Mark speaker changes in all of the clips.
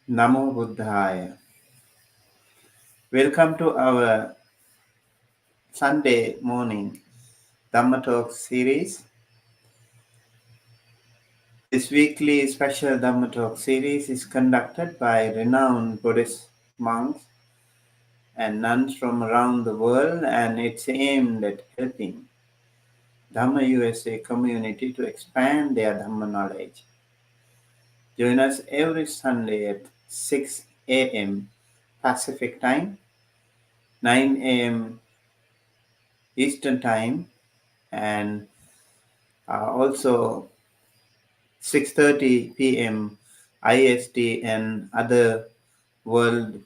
Speaker 1: Namo Buddhaya. Welcome to our Sunday morning Dhamma Talk series. This weekly special Dhamma Talk series is conducted by renowned Buddhist monks and nuns from around the world, and it's aimed at helping Dhamma USA community to expand their Dhamma knowledge. Join us every Sunday at 6 a.m. Pacific Time, 9 a.m. Eastern Time, and also 6:30 p.m. IST and other world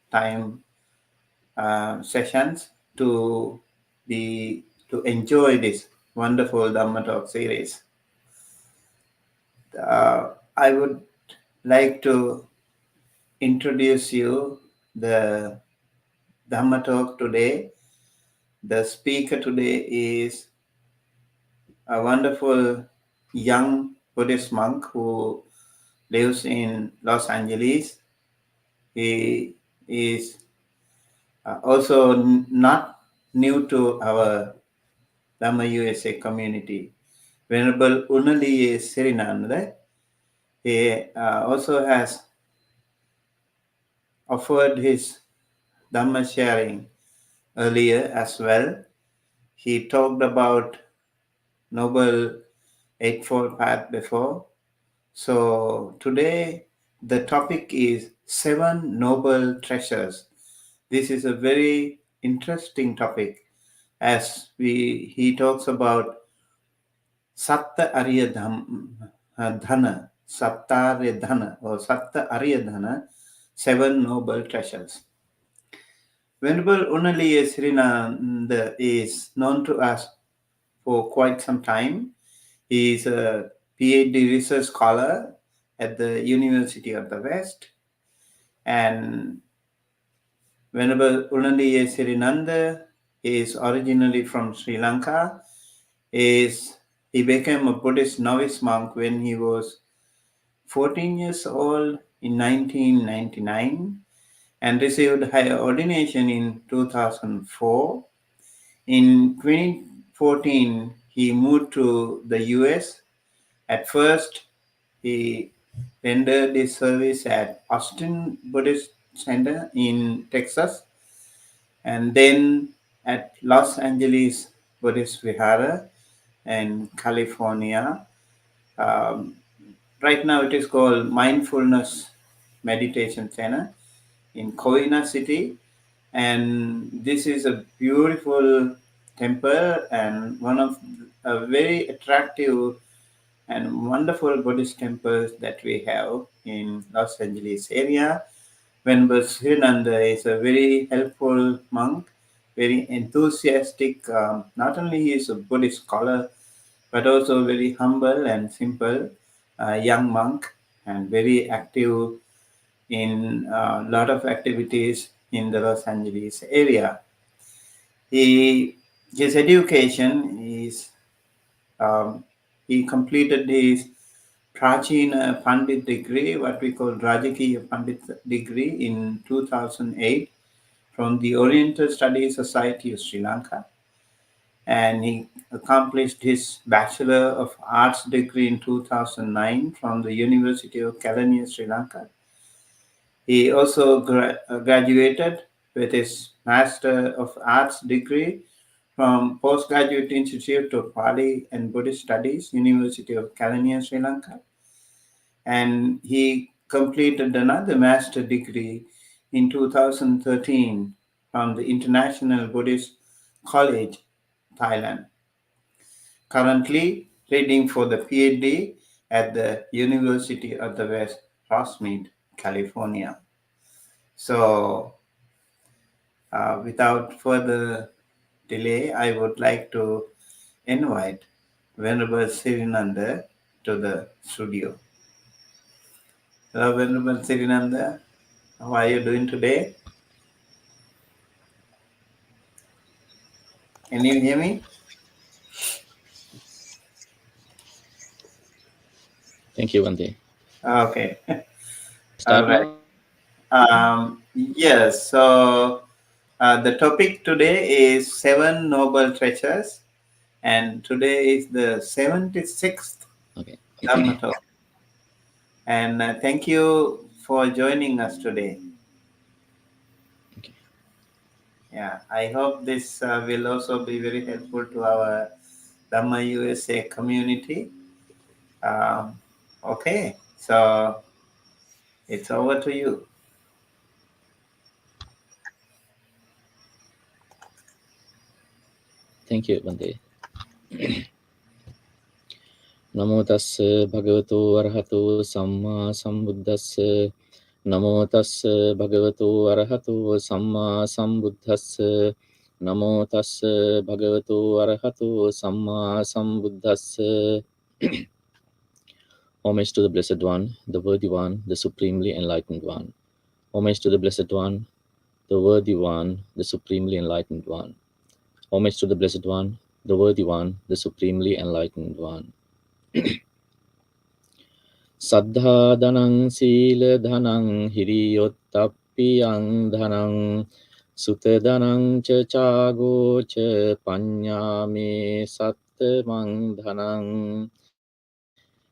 Speaker 1: time sessions to enjoy this wonderful Dhamma Talk series. I would like to introduce you the Dhamma Talk today. The speaker today is a wonderful young Buddhist monk who lives in Los Angeles. He is also not new to our Dhamma USA community. Venerable Unaliye Sirinanda, he also has offered his Dhamma sharing earlier as well. He talked about Noble Eightfold Path before. So today the topic is 7 Noble Treasures. This is a very interesting topic as he talks about Satta Arya Dhana, Sattarya Dhana or Satta Arya Dhana, 7 Noble Treasures. Venerable Unaliye Sirinanda is known to us for quite some time. He is a PhD research scholar at the University of the West, and Venerable Unaliye Sirinanda is originally from Sri Lanka. He became a Buddhist novice monk when he was 14 years old in 1999 and received higher ordination in 2004. In 2014, he moved to the US. At first, he rendered his service at Austin Buddhist Center in Texas, and then at Los Angeles Buddhist Vihara in California. Right now it is called Mindfulness Meditation Center in Covina City, and this is a beautiful temple and one of a very attractive and wonderful Buddhist temples that we have in Los Angeles area. Venerable Sirinanda is a very helpful monk, very enthusiastic. Not only he is a Buddhist scholar, but also very humble and simple young monk, and very active in a lot of activities in the Los Angeles area. His education is he completed his Prachina Pandit degree, what we call Rajakiya Pandit degree, in 2008 from the Oriental Studies Society of Sri Lanka. And he accomplished his Bachelor of Arts degree in 2009 from the University of Kelaniya, Sri Lanka. He also graduated with his Master of Arts degree from Postgraduate Institute of Pali and Buddhist Studies, University of Kelaniya, Sri Lanka. And he completed another master degree in 2013 from the International Buddhist College, Thailand. Currently reading for the PhD at the University of the West, Rosemead, California. So without further delay, I would like to invite Venerable Sirinanda to the studio. Hello, Venerable Sirinanda. How are you doing today? Can you hear me?
Speaker 2: Thank you, Vande.
Speaker 1: Okay. All
Speaker 2: Start
Speaker 1: right.
Speaker 2: now?
Speaker 1: Yes. So the topic today is seven noble treasures, and today is the 76th
Speaker 2: Okay.
Speaker 1: Dhamma talk. And thank you for joining us today.
Speaker 2: Okay.
Speaker 1: Yeah, I hope this will also be very helpful to our Dhamma USA community. Um, okay, so it's over to you.
Speaker 2: Thank you, Vande. Namo tassa bhagavato arahato samma sambuddhassa. Namo tassa bhagavato arahato samma sambuddhassa. Namo tassa bhagavato arahato samma sambuddhassa. Homage to the Blessed One, the Worthy One, the Supremely Enlightened One. Homage to the Blessed One, the Worthy One, the Supremely Enlightened One. Homage to the Blessed One, the Worthy One, the Supremely Enlightened One. Saddha dhanang sila dhanang hiriyottapiyang dhanang sutta dhanang cha chago cha panyame sattamang dhanang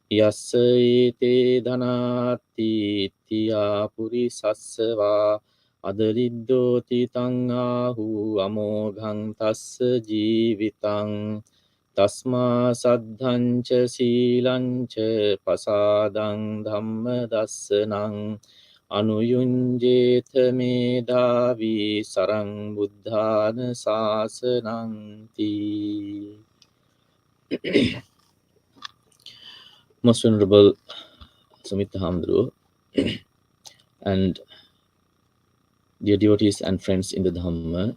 Speaker 2: yassa ete dhanati tiya purisasva adariddoti tang ahu amoghang tassa jivitang tasma saddhancha silancha pasadang dhamma dassanang anuyunjeta medavi sarang buddhana sasanang ti. Most Venerable Sumita Hamdru and dear devotees and friends in the Dhamma,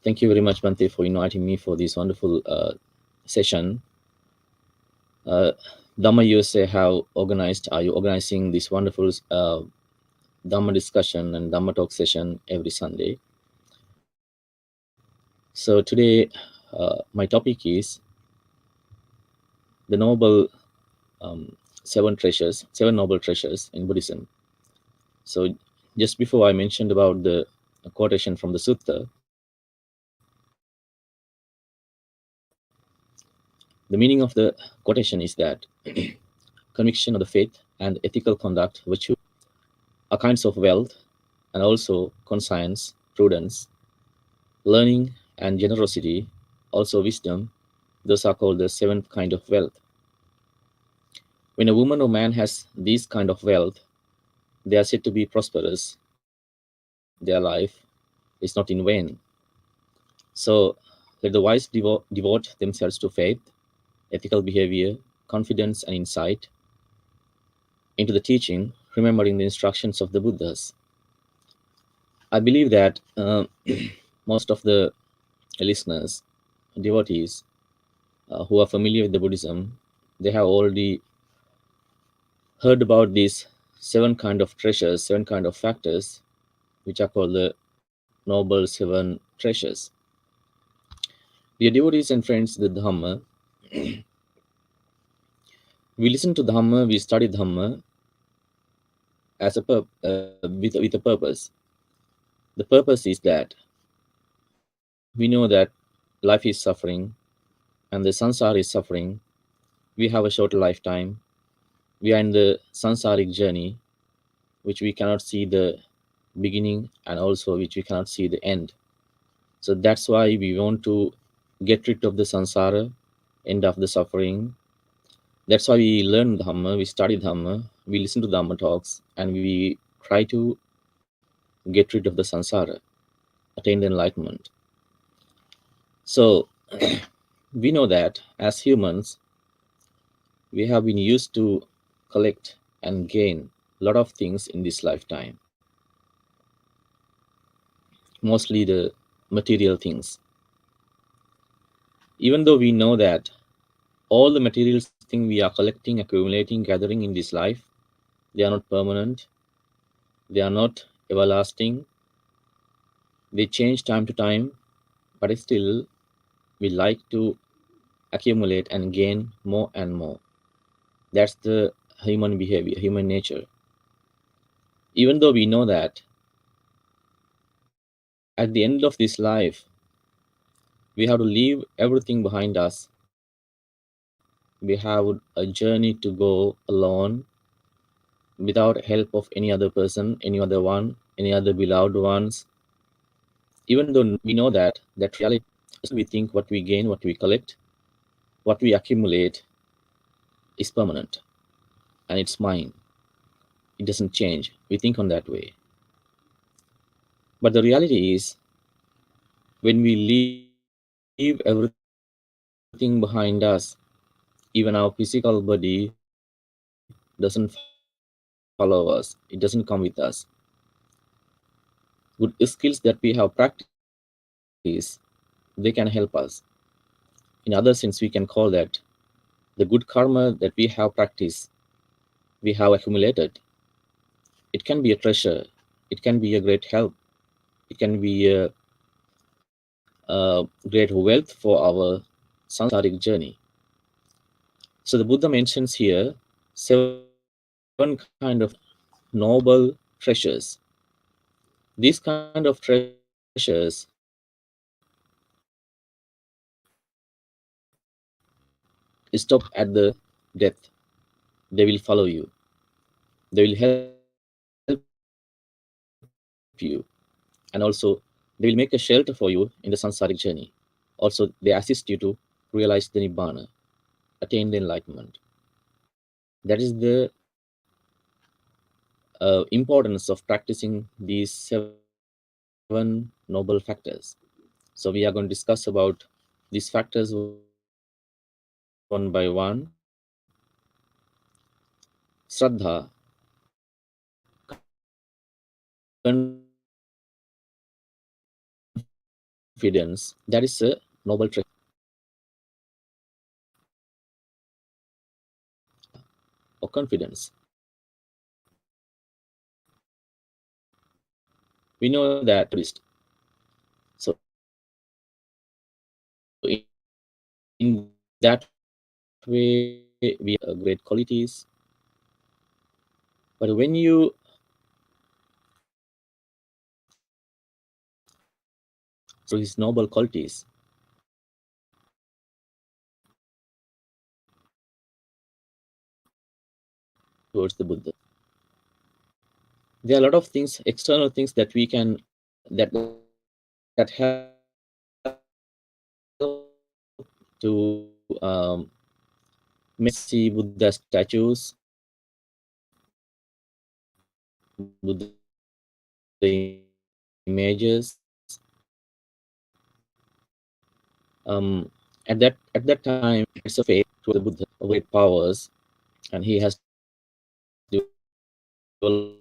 Speaker 2: thank you very much, Bante, for inviting me for this wonderful session. Dhamma USA have organized, are you organizing this wonderful Dhamma discussion and Dhamma talk session every Sunday. So today, my topic is the noble seven noble treasures in Buddhism. So just before I mentioned about the quotation from the sutta, the meaning of the quotation is that conviction of the faith and ethical conduct, virtue, are kinds of wealth, and also conscience, prudence, learning, and generosity, also wisdom. Those are called the seventh kind of wealth. When a woman or man has these kind of wealth, they are said to be prosperous. Their life is not in vain. So let the wise devote themselves to faith, ethical behavior, confidence, and insight into the teaching, remembering the instructions of the Buddhas. I believe that most of the listeners, devotees who are familiar with the Buddhism, they have already heard about these seven kind of treasures, seven kind of factors, which are called the noble seven treasures. Dear devotees and friends, the Dhamma, we listen to Dhamma, we study Dhamma as with a purpose. The purpose is that we know that life is suffering and the samsara is suffering. We have a short lifetime. We are in the samsaric journey, which we cannot see the beginning and also which we cannot see the end. So that's why we want to get rid of the samsara, end of the suffering. That's why we learn Dhamma, we study Dhamma, we listen to Dhamma talks, and we try to get rid of the samsara, attain the enlightenment. So we know that as humans, we have been used to collect and gain a lot of things in this lifetime, mostly the material things. Even though we know that all the material things we are collecting, accumulating, gathering in this life, they are not permanent, they are not everlasting, they change time to time, but still we like to accumulate and gain more and more. That's the human behavior, human nature. Even though we know that at the end of this life, we have to leave everything behind us. We have a journey to go alone without help of any other person, any other one, any other beloved ones. Even though we know that reality, we think what we gain, what we collect, what we accumulate is permanent and it's mine. It doesn't change. We think on that way. But the reality is, when we leave everything behind us, even our physical body doesn't follow us, it doesn't come with us. Good skills that we have practiced, they can help us. In other sense, we can call that the good karma that we have practiced, we have accumulated. It can be a treasure, it can be a great help, it can be a great wealth for our samsaric journey. So the Buddha mentions here 7 kind of noble treasures. These kind of treasures stop at the death. They will follow you. They will help you. And also, they will make a shelter for you in the samsaric journey. Also, they assist you to realize the Nibbana, attain the enlightenment. That is the importance of practicing these 7 noble factors. So we are going to discuss about these factors one by one. Shraddha, confidence, that is a noble treasure Shraddha or confidence. We know that Buddhist. So in that way, we have great qualities. But when you through his noble qualities, towards the Buddha, there are a lot of things, external things that we can that help to see Buddha statues, Buddha images. At that time, it's a faith towards the Buddha of great powers, and he has developed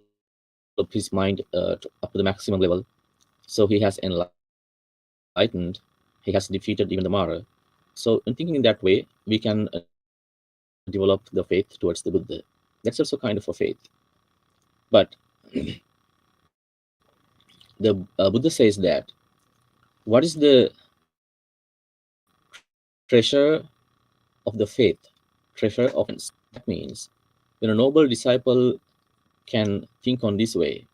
Speaker 2: his mind up to the maximum level. So he has enlightened. He has defeated even the Mara. So in thinking in that way, we can develop the faith towards the Buddha. That's also kind of a faith. But the Buddha says that what is the treasure of the faith, treasure of confidence? That means when a noble disciple can think on this way,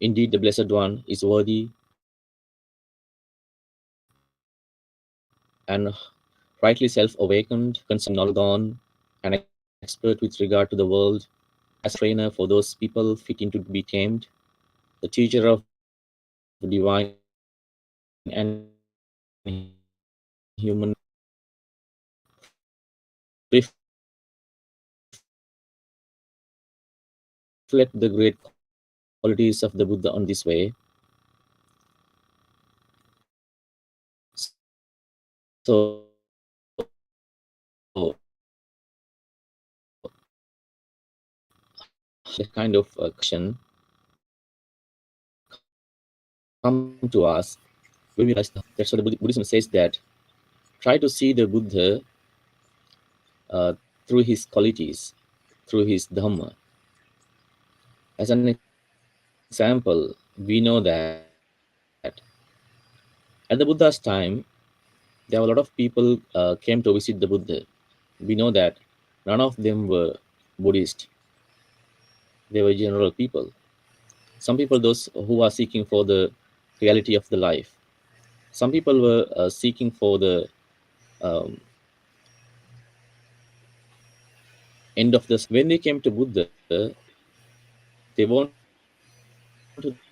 Speaker 2: indeed the Blessed One is worthy and rightly self-awakened, concerning knowledge gone, an expert with regard to the world, as a trainer for those people fitting to be tamed, the teacher of divine and human reflect the great qualities of the Buddha on this way. So that kind of question come to us when we realize that's what the Buddhism says, that try to see the Buddha through his qualities, through his Dhamma. As an example, we know that every At the Buddha's time, there were a lot of people came to visit the Buddha. We know that none of them were Buddhist; they were general people. Some people, those who are seeking for the reality of the life. Some people were seeking for the um, end of this. When they came to Buddha, they wanted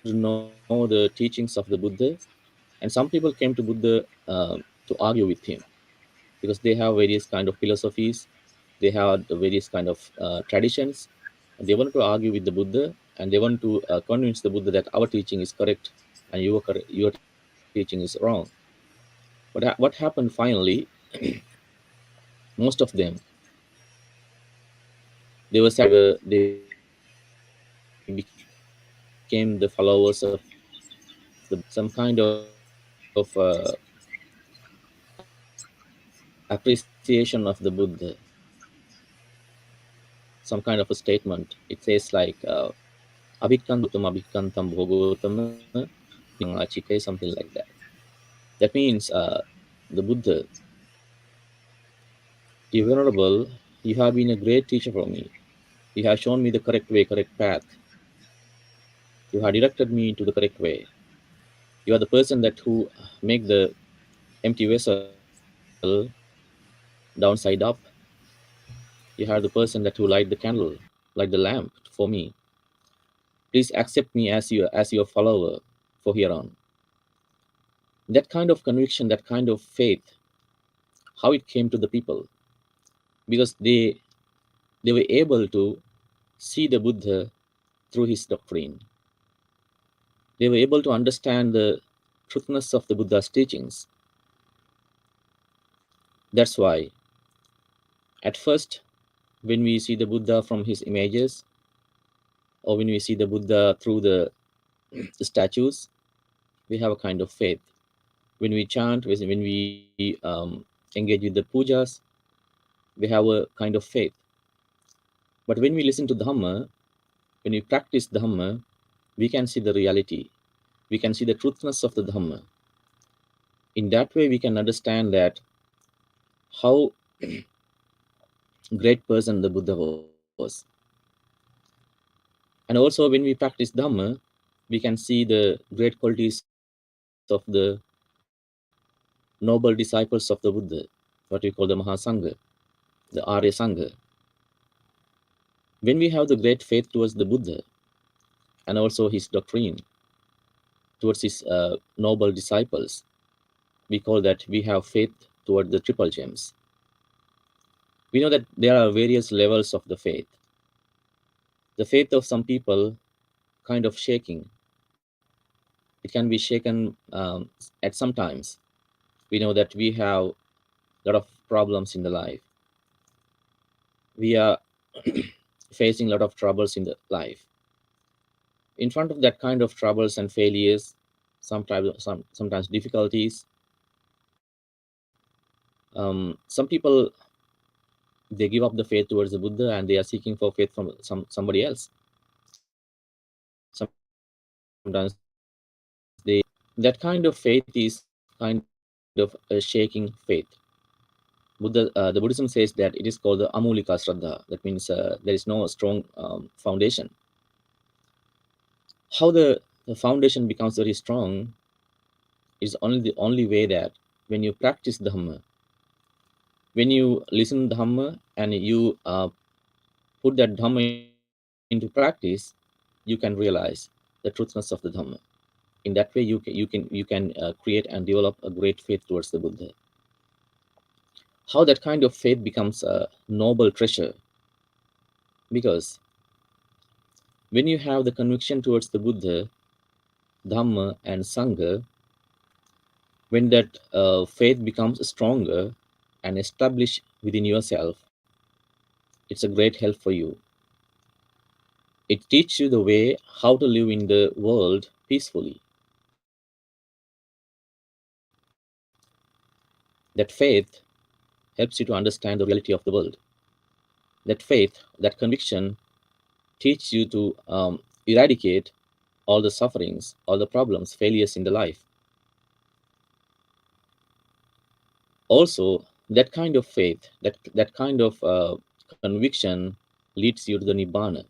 Speaker 2: to know the teachings of the Buddha, and some people came to Buddha to argue with him because they have various kind of philosophies, they had various kind of traditions. And they wanted to argue with the Buddha, and they wanted to convince the Buddha that our teaching is correct and your teaching is wrong. But what happened finally? Most of them, they were satisfied. They became the followers of the Buddha. Some kind of appreciation of the Buddha, some kind of a statement. It says like abhikantam bhogotam nityang achike, something like that. That means the Buddha, you venerable, you have been a great teacher for me. You have shown me the correct way, correct path. You have directed me into the correct way. You are the person that who make the empty vessel downside up. You are the person that who light the candle, light the lamp for me. Please accept me as your follower for here on. That kind of conviction, that kind of faith, how it came to the people, because they were able to see the Buddha through his doctrine. They were able to understand the truthness of the Buddha's teachings. That's why at first, when we see the Buddha from his images, or when we see the Buddha through the statues, we have a kind of faith. When we chant, when we engage with the pujas, we have a kind of faith. But when we listen to Dhamma, when we practice Dhamma, we can see the reality. We can see the truthness of the Dhamma. In that way, we can understand that how great person the Buddha was. And also, when we practice Dhamma, we can see the great qualities of the noble disciples of the Buddha, what we call the Mahasangha, the Arya Sangha. When we have the great faith towards the Buddha and also his doctrine, towards his noble disciples, we call that we have faith toward the triple gems. We know that there are various levels of the faith. The faith of some people kind of shaking. It can be shaken at some times. We know that we have a lot of problems in the life. We are facing a lot of troubles in the life. In front of that kind of troubles and failures, sometimes difficulties, some people, they give up the faith towards the Buddha and they are seeking for faith from somebody else. Sometimes they, that kind of faith is kind of a shaking faith. The Buddhism says that it is called the amulika shraddha. That means there is no strong foundation. How the foundation becomes very strong is only the only way that when you practice Dhamma, when you listen Dhamma and you put that Dhamma into practice, you can realize the truthness of the Dhamma. In that way, you can create and develop a great faith towards the Buddha. How that kind of faith becomes a noble treasure, because when you have the conviction towards the Buddha, Dhamma, and Sangha, when that faith becomes stronger and established within yourself, it's a great help for you. It teaches you the way how to live in the world peacefully. That faith helps you to understand the reality of the world. That faith, that conviction, teach you to eradicate all the sufferings, all the problems, failures in the life. Also, that kind of faith, that kind of conviction leads you to the nibbana.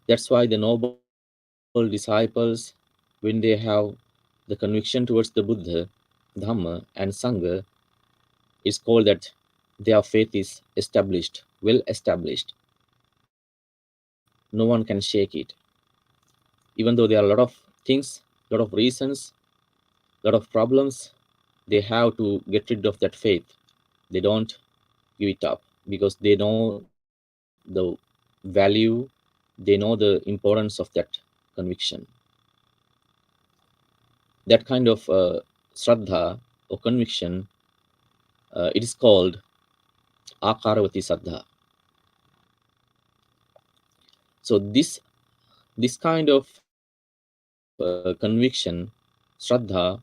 Speaker 2: That's why the noble disciples, when they have the conviction towards the Buddha, Dhamma, and Sangha, it's called that their faith is established, well established. No one can shake it. Even though there are a lot of things, a lot of reasons, a lot of problems, they have to get rid of that faith. They don't give it up because they know the value, they know the importance of that conviction. That kind of shraddha or conviction, it is called akaravati saddha. So this kind of conviction, shraddha,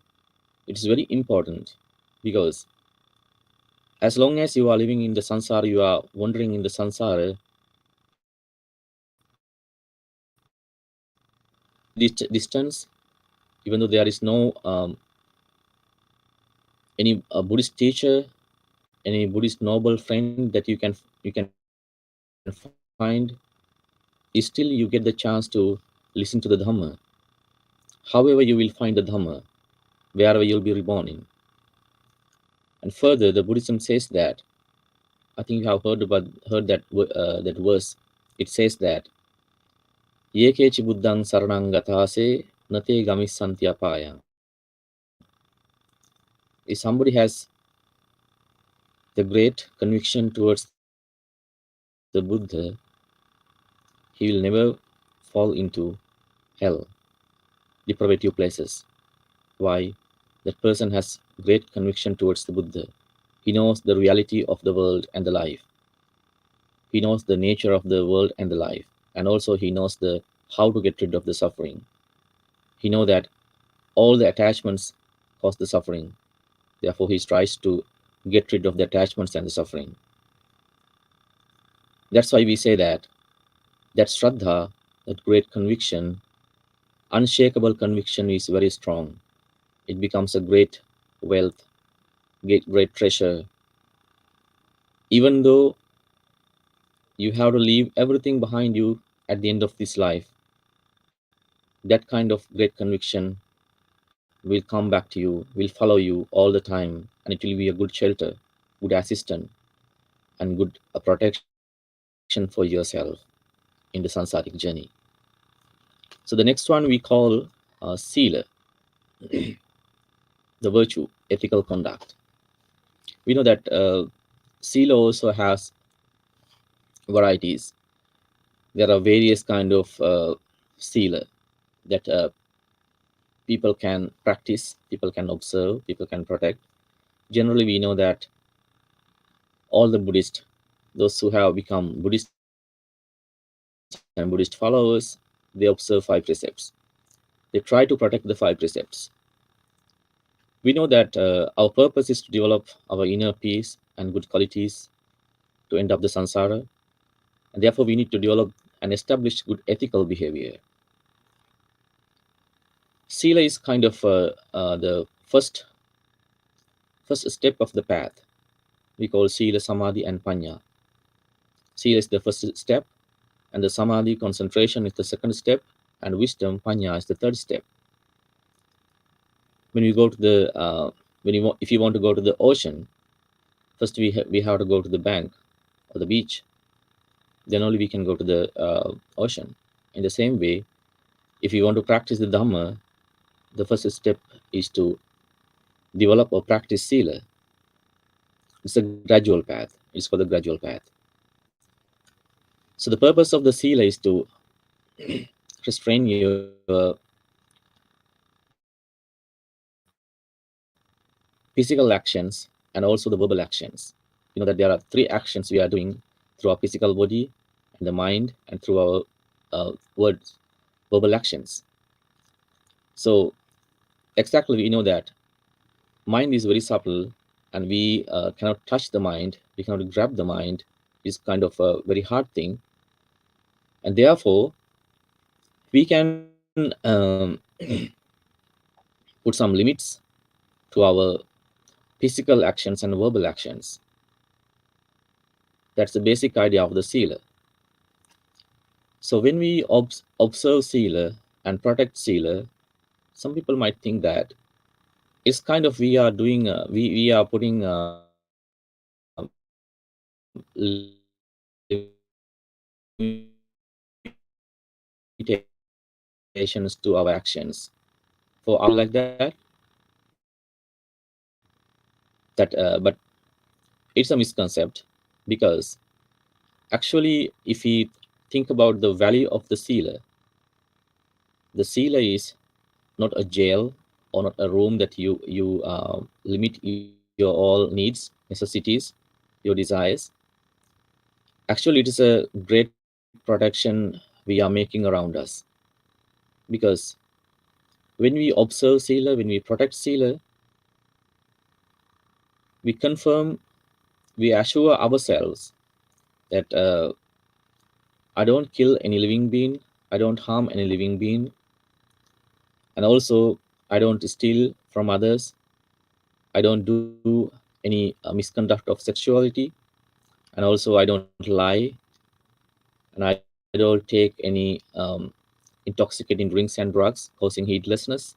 Speaker 2: it is very important because as long as you are living in the sansara, you are wandering in the sansara, distance, even though there is no any Buddhist teacher, any Buddhist noble friend that you can find, still you get the chance to listen to the Dhamma. However, you will find the Dhamma wherever you'll be reborn in. And further, the Buddhism says that, I think you have heard that verse. It says that Yekechi buddhang saranang gatase nate gamissanti apayang. If somebody has the great conviction towards the Buddha, he will never fall into hell, deprivative places. Why? That person has great conviction towards the Buddha. He knows the reality of the world and the life. He knows the nature of the world and the life. And also he knows the how to get rid of the suffering. He knows that all the attachments cause the suffering. Therefore he tries to get rid of the attachments and the suffering. That's why we say that shraddha, that great conviction, unshakable conviction is very strong. It becomes a great wealth, great treasure. Even though you have to leave everything behind you at the end of this life, that kind of great conviction will come back to you, will follow you all the time, and it will be a good shelter, good assistant, and good protection for yourself in the sansaric journey. So the next one we call sila, the virtue, ethical conduct. We know that sila also has varieties. There are various kind of sila that people can practice, people can observe, people can protect. Generally, we know that all the Buddhists, those who have become Buddhist and Buddhist followers, they observe 5 precepts. They try to protect the 5 precepts. We know that our purpose is to develop our inner peace and good qualities to end up the samsara, and therefore we need to develop and establish good ethical behavior. Sila is kind of the first step of the path. We call sila, samadhi, and panya. Sila is the first step, and the samadhi, concentration, is the second step, and wisdom, panya, is the third step. When we go to the if you want to go to the ocean, first we have to go to the bank or the beach. Then only we can go to the ocean. In the same way, if you want to practice the Dhamma, the first step is to develop or practice sila. It's a gradual path. It's called the gradual path. So the purpose of the sila is to restrain your physical actions and also the verbal actions. You know that there are 3 actions we are doing through our physical body and the mind and through our words, verbal actions. So exactly we know that mind is very subtle and we cannot touch the mind, we cannot grab the mind. It's kind of a very hard thing. And therefore, we can put some limits to our physical actions and verbal actions. That's the basic idea of the sila. So when we observe sila and protect sila, some people might think that it's kind of we are doing we are putting limitations to our actions. For our like that, but it's a misconcept, because actually, if we think about the value of the sila is not a jail or not a room that you limit your all needs, necessities, your desires. Actually, it is a great protection we are making around us, because when we observe sila, when we protect sila, we confirm, we assure ourselves that I don't kill any living being, I don't harm any living being, and also I don't steal from others, I don't do any misconduct of sexuality, and also I don't lie, and I don't take any intoxicating drinks and drugs causing heedlessness.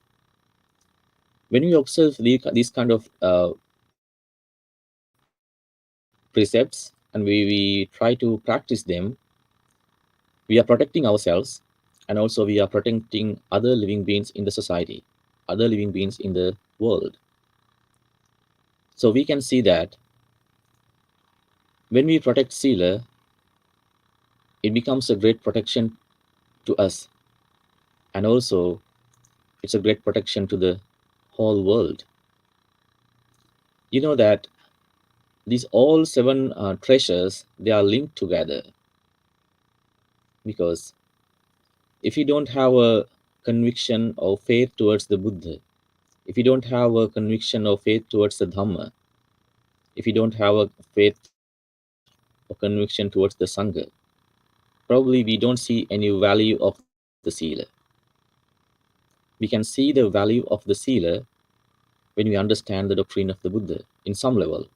Speaker 2: When we observe these kind of precepts and we try to practice them, we are protecting ourselves, and also we are protecting other living beings in the society, other living beings in the world. So we can see that when we protect sila, it becomes a great protection to us, and also it's a great protection to the whole world. You know that these all seven treasures, they are linked together, because if you don't have a conviction or faith towards the Buddha, if you don't have a conviction or faith towards the Dhamma, if you don't have a faith or conviction towards the Sangha, probably we don't see any value of the sila. We can see the value of the sila when we understand the doctrine of the Buddha in some level.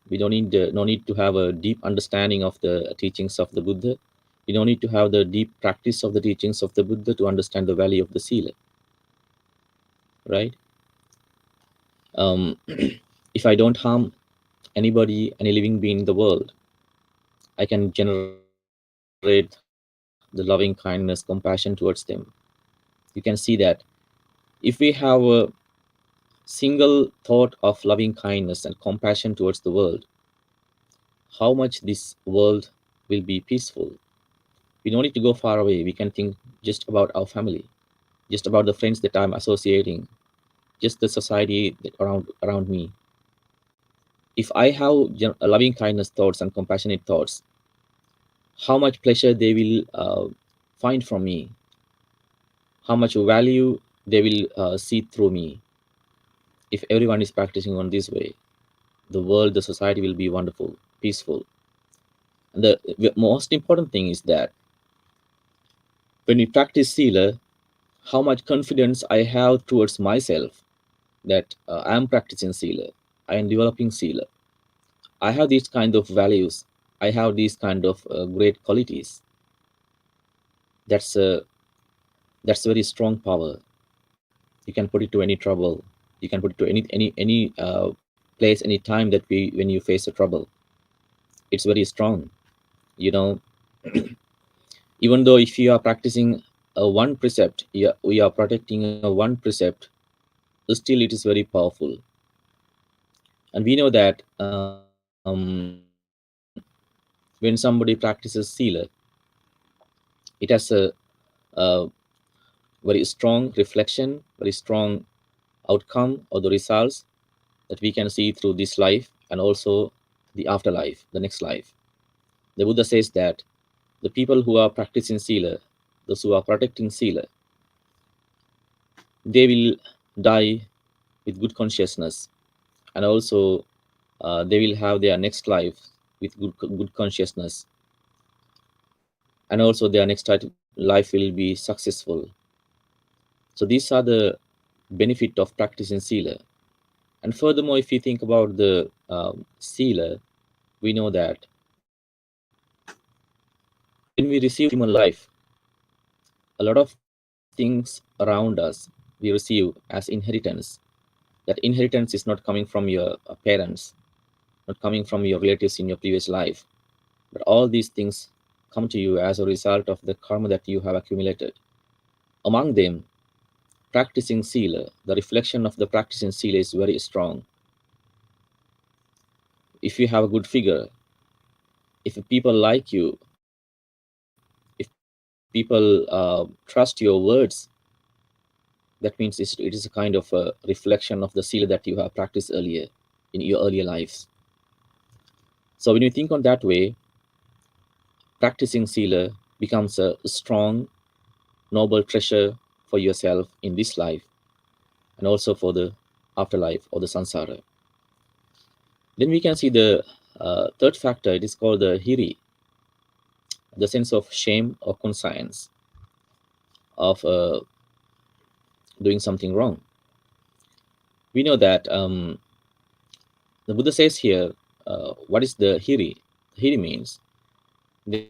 Speaker 2: We don't need no need to have a deep understanding of the teachings of the Buddha. We don't need to have the deep practice of the teachings of the Buddha to understand the value of the sila, right? If I don't harm anybody, any living being in the world, I can generate the loving kindness, compassion towards them. You can see that if we have a single thought of loving kindness and compassion towards the world, how much this world will be peaceful. We don't need to go far away. We can think just about our family, just about the friends that I'm associating, just the society that around me. If I have loving kindness thoughts and compassionate thoughts, how much pleasure they will find from me, how much value they will see through me. If everyone is practicing on this way, the world, the society will be wonderful, peaceful. And the most important thing is that when we practice sila, how much confidence I have towards myself that I am practicing sila, I am developing sila, I have these kind of values, I have these kind of great qualities. That's a very strong power. You can put it to any trouble. You can put it to any place, any time that when you face a trouble. It's very strong. You know, even though if you are practicing a one precept, we are protecting a one precept, still it is very powerful. And we know that when somebody practices sila, it has a very strong reflection, very strong outcome or the results that we can see through this life and also the afterlife, the next life. The Buddha says that the people who are practicing sila, those who are protecting sila, they will die with good consciousness, and also they will have their next life with good consciousness, and also their next life will be successful. So these are the benefit of practicing sila. And furthermore, if you think about the sila, we know that when we receive human life, a lot of things around us we receive as inheritance. That inheritance is not coming from your parents, not coming from your relatives in your previous life, but all these things come to you as a result of the karma that you have accumulated. Among them, practicing sila, the reflection of the practicing sila is very strong. If you have a good figure, if people like you, if people trust your words, that means it is a kind of a reflection of the sila that you have practiced earlier in your earlier lives. So when you think on that way, practicing sila becomes a strong, noble treasure for yourself in this life and also for the afterlife or the samsara. Then we can see the third factor. It is called the hiri, the sense of shame or conscience of doing something wrong. We know that the Buddha says here, what is the hiri? The hiri means there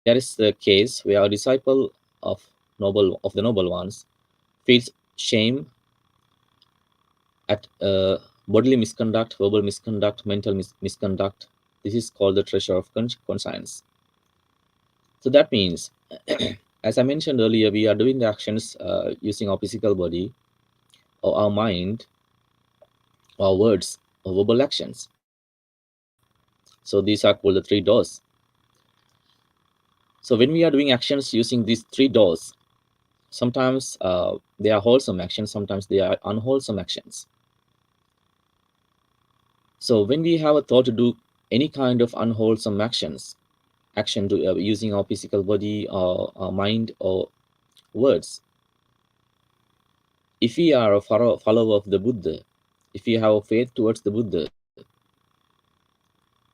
Speaker 2: is the case where a disciple of the noble ones feels shame at bodily misconduct, verbal misconduct, mental misconduct. This is called the treasure of conscience. So that means, as I mentioned earlier, we are doing the actions using our physical body or our mind, our words, or verbal actions. So these are called the three doors. So when we are doing actions using these three doors, sometimes they are wholesome actions, sometimes they are unwholesome actions. So when we have a thought to do any kind of unwholesome action to, using our physical body or our mind or words, if we are a follower of the Buddha, if we have a faith towards the Buddha,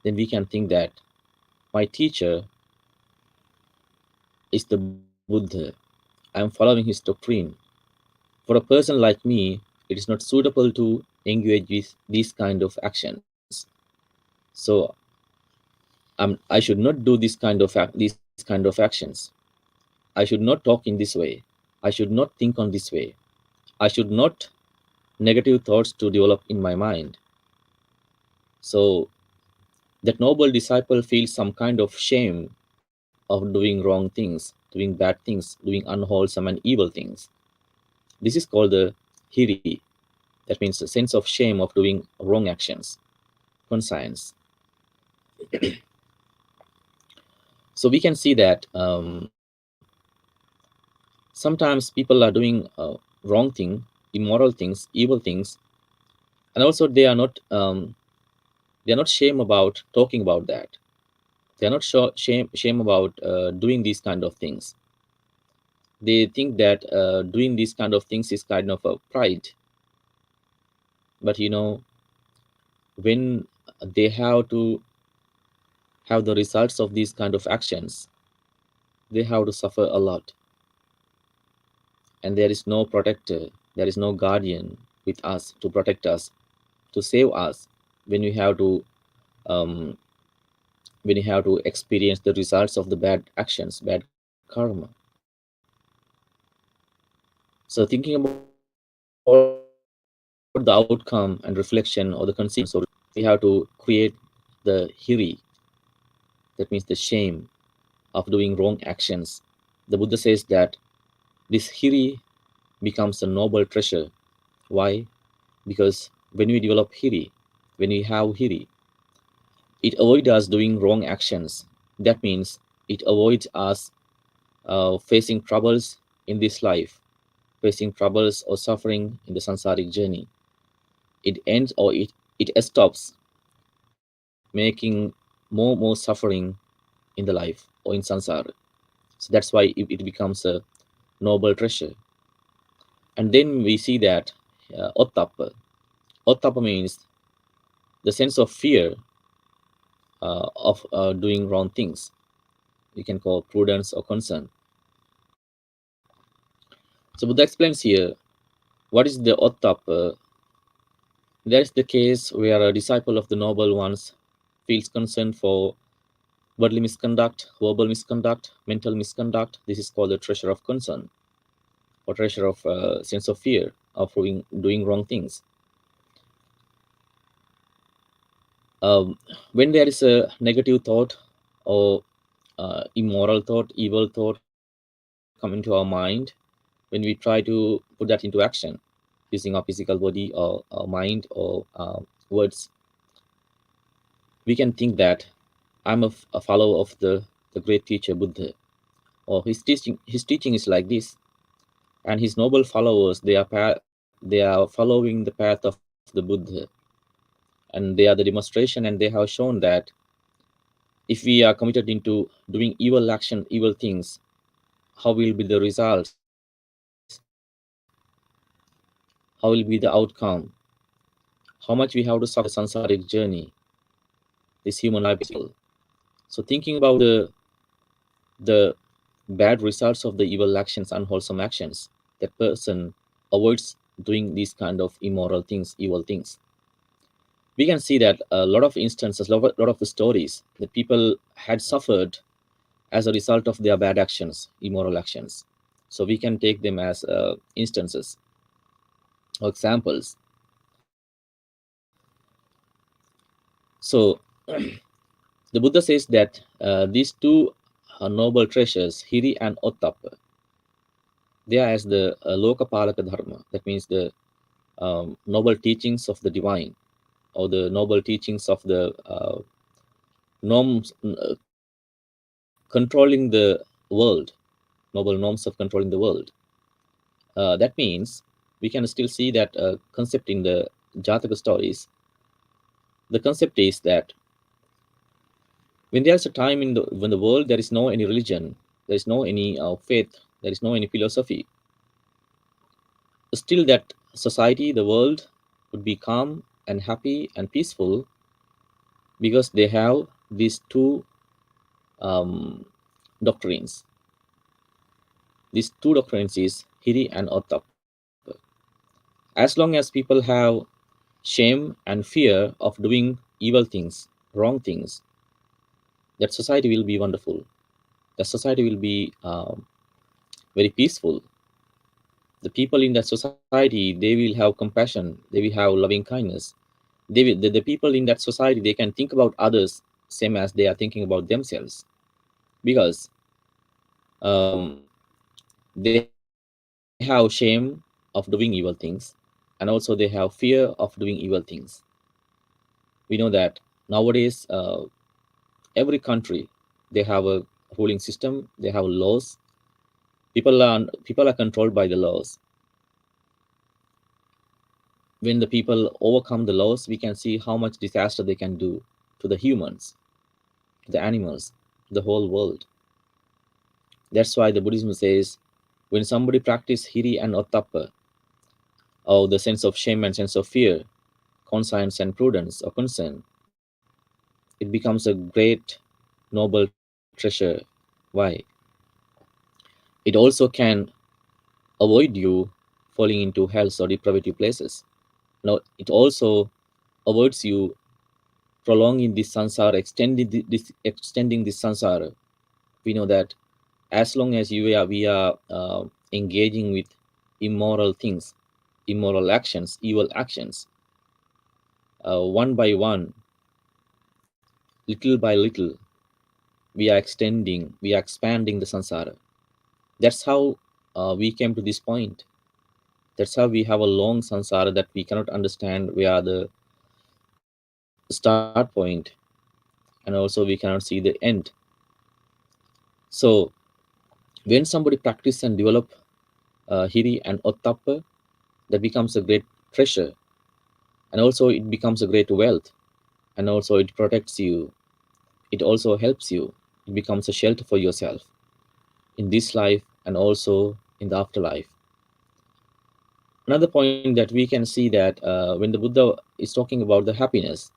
Speaker 2: then we can think that my teacher is the Buddha. I am following his doctrine. For a person like me, it is not suitable to engage with these kind of actions. So I should not do these kind of actions. I should not talk in this way. I should not think on this way. I should not negative thoughts to develop in my mind. So that noble disciple feels some kind of shame of doing wrong things, doing bad things, doing unwholesome and evil things. This is called the hiri. That means a sense of shame of doing wrong actions, conscience. So we can see that sometimes people are doing wrong thing, immoral things, evil things, and also they are not shame about talking about that. They are not shame about doing these kind of things. They think that doing these kind of things is kind of a pride. But when they have to have the results of these kind of actions, they have to suffer a lot, and there is no protector, there is no guardian with us to protect us, to save us when we have to um, experience the results of the bad actions, bad karma. So thinking about the outcome and reflection or the consequence of it, we have to create the hiri, that means the shame of doing wrong actions. The Buddha says that this hiri becomes a noble treasure. Why? Because when we develop hiri, when we have hiri, it avoids us doing wrong actions. That means it avoids us facing troubles in this life, facing troubles or suffering in the sansaric journey. It ends or it stops making more suffering in the life or in sansara. So that's why it becomes a noble treasure. And then we see that ottappa. Ottappa means the sense of fear of doing wrong things. We can call prudence or concern. So Buddha explains here what is the ottappa. That is the case where a disciple of the noble ones feels concern for bodily misconduct, verbal misconduct, mental misconduct. This is called the treasure of concern or treasure of sense of fear of doing wrong things. When there is a negative thought or immoral thought, evil thought come into our mind, when we try to put that into action using our physical body or our mind or words, we can think that I'm a follower of the great teacher Buddha, or his teaching is like this, and his noble followers they are following the path of the Buddha, and they are the demonstration, and they have shown that if we are committed into doing evil things, how will be the results, how will be the outcome, how much we have to suffer in the samsaric journey, this human life is evil. So thinking about the bad results of the evil actions, unwholesome actions, that person avoids doing these kind of immoral things, evil things. We can see that a lot of instances, lot of the stories that people had suffered as a result of their bad actions, immoral actions. So we can take them as instances or examples. So the Buddha says that these two noble treasures, Hiri and Ottappa, they are as the Lokapalaka Dharma. That means the noble teachings of the divine, or the noble teachings of the norms controlling the world, noble norms of controlling the world. That means we can still see that concept in the Jataka stories. The concept is that when there's a time in the world there is no any religion, there is no any faith, there is no any philosophy, still that society, the world, would be calm and happy and peaceful because they have these two um, doctrines. These two doctrines is Hiri and Ottappa. As long as people have shame and fear of doing evil things, wrong things, that society will be wonderful. The society will be very peaceful. The people in that society, they will have compassion, they will have loving kindness. The people in that society, they can think about others same as they are thinking about themselves, because um, they have shame of doing evil things, and also they have fear of doing evil things. We know that nowadays every country, they have a ruling system, they have laws. People are controlled by the laws. When the people overcome the laws, we can see how much disaster they can do to the humans, to the animals, to the whole world. That's why the Buddhism says when somebody practice Hiri and Ottappa, or the sense of shame and sense of fear, conscience and prudence or concern, it becomes a great noble treasure. Why? It also can avoid you falling into hells or depravity places. Now, it also avoids you prolonging this sansara, extending this sansara. We know that as long as we are engaging with immoral things, immoral actions, evil actions, one by one, little by little, we are expanding the sansara. That's how we came to this point. That's how we have a long sansara that we cannot understand where the start point, and also we cannot see the end. So when somebody practice and develop hiri and ottappa, that becomes a great treasure, and also it becomes a great wealth, and also it protects you, it also helps you, it becomes a shelter for yourself in this life and also in the afterlife. Another point that we can see that when the Buddha is talking about the happiness,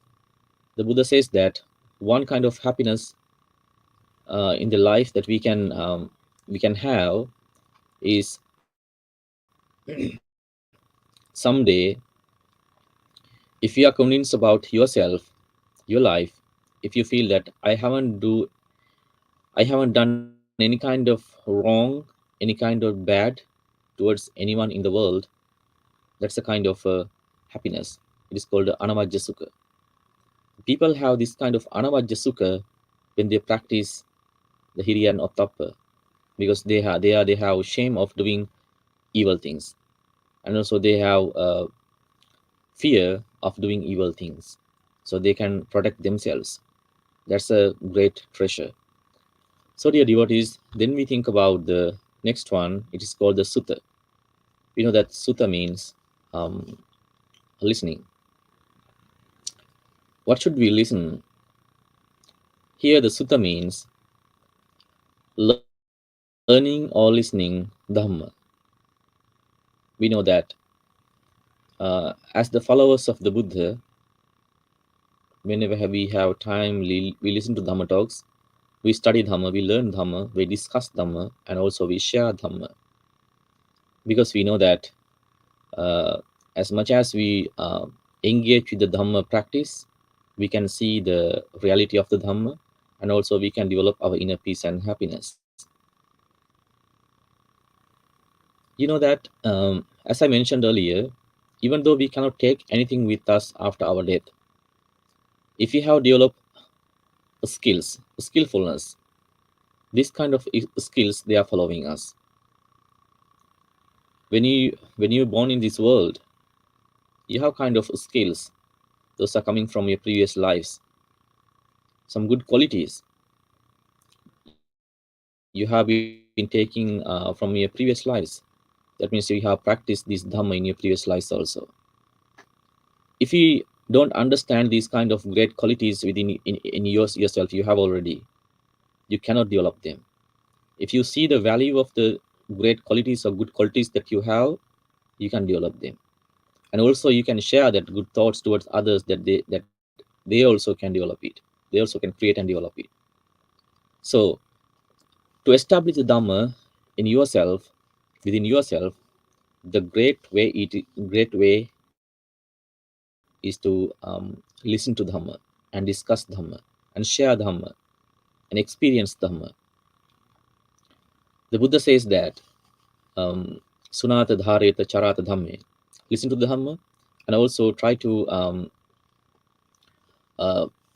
Speaker 2: the Buddha says that one kind of happiness in the life that we can have is someday If you are convinced about yourself, your life, if you feel that I haven't done any kind of wrong, any kind of bad towards anyone in the world, that's a kind of happiness. It is called anavajja sukha. People have this kind of anavajja sukha when they practice the hiriya and ottappa, because they have shame of doing evil things, and also they have fear of doing evil things, so they can protect themselves. That's a great treasure. So, dear devotees, then we think about the next one. It is called the sutta. We know that sutta means um, listening. What should we listen? Here, the sutta means learning or listening Dhamma. We know that as the followers of the Buddha, whenever we have time, we listen to Dhamma talks, we study Dhamma, we learn Dhamma, we discuss Dhamma, and also we share Dhamma. Because we know that uh, as much as we engage with the Dhamma practice, we can see the reality of the Dhamma, and also we can develop our inner peace and happiness. You know that, as I mentioned earlier, even though we cannot take anything with us after our death, if we have developed skills, skillfulness, this kind of skills they are following us. When you're born in this world, you have kind of skills. Those are coming from your previous lives. Some good qualities you have been taking from your previous lives. That means you have practiced this dhamma in your previous lives also. If you don't understand these kind of great qualities in yourself you have already, you cannot develop them. If you see the value of the great qualities or good qualities that you have, you can develop them. And also you can share that good thoughts towards others, that they also can develop it. They also can create and develop it. So to establish the dhamma in yourself, within yourself, the great way is to listen to dhamma and discuss dhamma and share dhamma and experience dhamma. The Buddha says that sunata dhareta charata dhamme, listen to the dhamma and also try to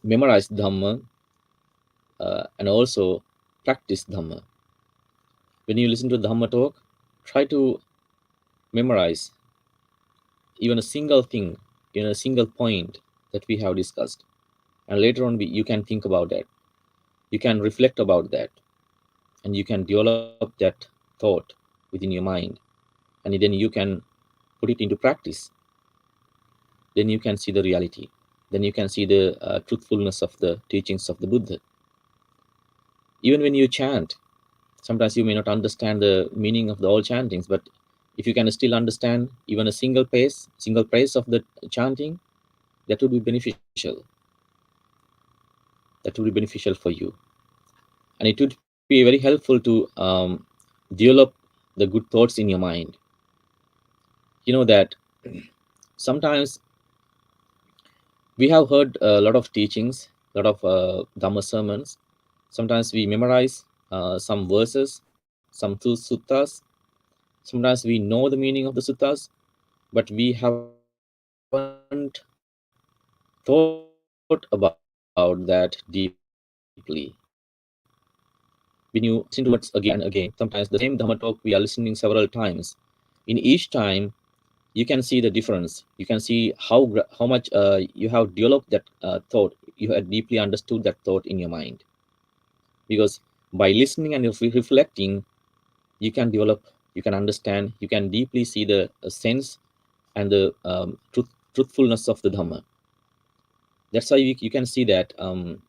Speaker 2: memorize dhamma and also practice dhamma. When you listen to dhamma talk, try to memorize even a single thing, a single point that we have discussed, and later on you can think about that, you can reflect about that, and you can develop that thought within your mind, and then you can put it into practice. Then you can see the reality, then you can see the truthfulness of the teachings of the Buddha. Even when you chant, sometimes you may not understand the meaning of the all chantings, but if you can still understand even a single praise of the chanting, that would be beneficial. That would be beneficial for you, and it would be very helpful to develop the good thoughts in your mind. You know that sometimes we have heard a lot of teachings, a lot of Dhamma sermons. Sometimes we memorize some verses, some two suttas. Sometimes we know the meaning of the suttas, but we haven't thought about that deeply. When you listen to words again and again, sometimes the same Dhamma talk we are listening several times. In each time, you can see the difference. You can see how much you have developed that thought. You have deeply understood that thought in your mind, because by listening and reflecting, you can develop, you can understand, you can deeply see the sense and the truthfulness of the dhamma. That's why you can see that in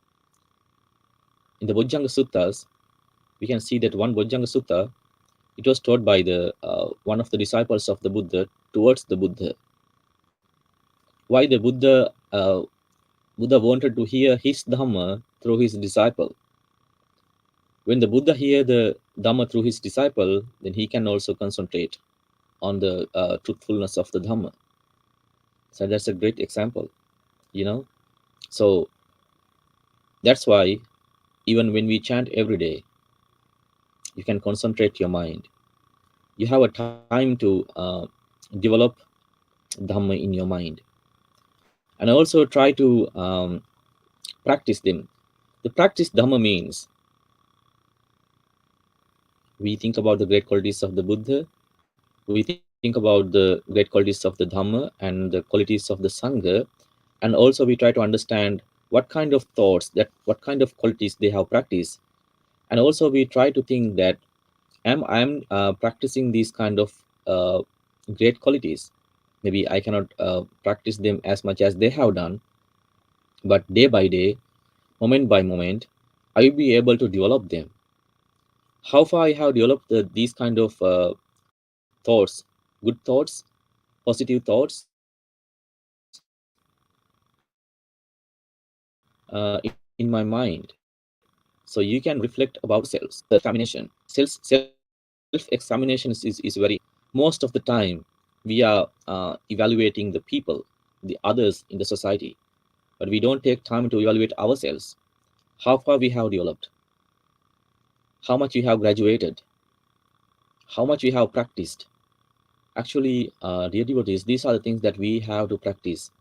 Speaker 2: the Bojjhanga Suttas, we can see that one Bojjhanga Sutta, it was taught by the one of the disciples of the Buddha towards the Buddha. Why the Buddha wanted to hear his Dhamma through his disciple. When the Buddha hear the Dhamma through his disciple, then he can also concentrate on the truthfulness of the Dhamma. So that's a great example, you know. So that's why even when we chant every day, you can concentrate your mind. You have a time to develop Dhamma in your mind, and also try to practice them. The practice Dhamma means we think about the great qualities of the Buddha, we think about the great qualities of the Dhamma and the qualities of the Sangha, and also we try to understand what kind of thoughts, that what kind of qualities they have practiced, and also we try to think that am practicing these kind of uh, great qualities. Maybe I cannot practice them as much as they have done, but day by day, moment by moment, I will be able to develop them. How far I have developed these kind of thoughts, good thoughts, positive thoughts in my mind. So you can reflect about yourselves. Self-examination. Self-examination is very most of the time we are evaluating the people, the others in the society, but we don't take time to evaluate ourselves. How far we have developed, how much we have graduated, how much we have practiced. Actually, dear devotees, these are the things that we have to practice.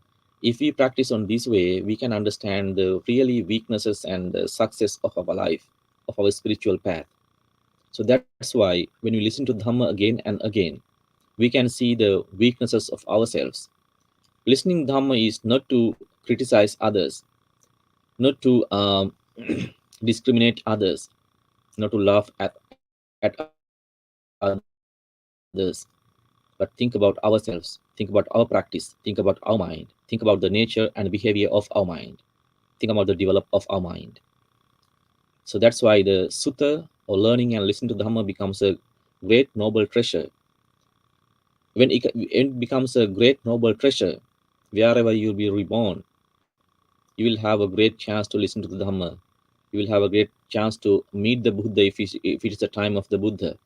Speaker 2: If we practice on this way, we can understand the really weaknesses and the success of our life, of our spiritual path. So that's why when we listen to Dhamma again and again, we can see the weaknesses of ourselves. Listening Dhamma is not to criticize others, not to discriminate others, not to laugh at others, but think about ourselves, think about our practice, think about our mind, think about the nature and the behavior of our mind, think about the develop of our mind. So that's why the sutta or learning and listening to Dhamma becomes a great noble treasure. When it becomes a great noble treasure, wherever you'll be reborn, you will have a great chance to listen to the Dhamma. You will have a great chance to meet the Buddha if it is the time of the Buddha.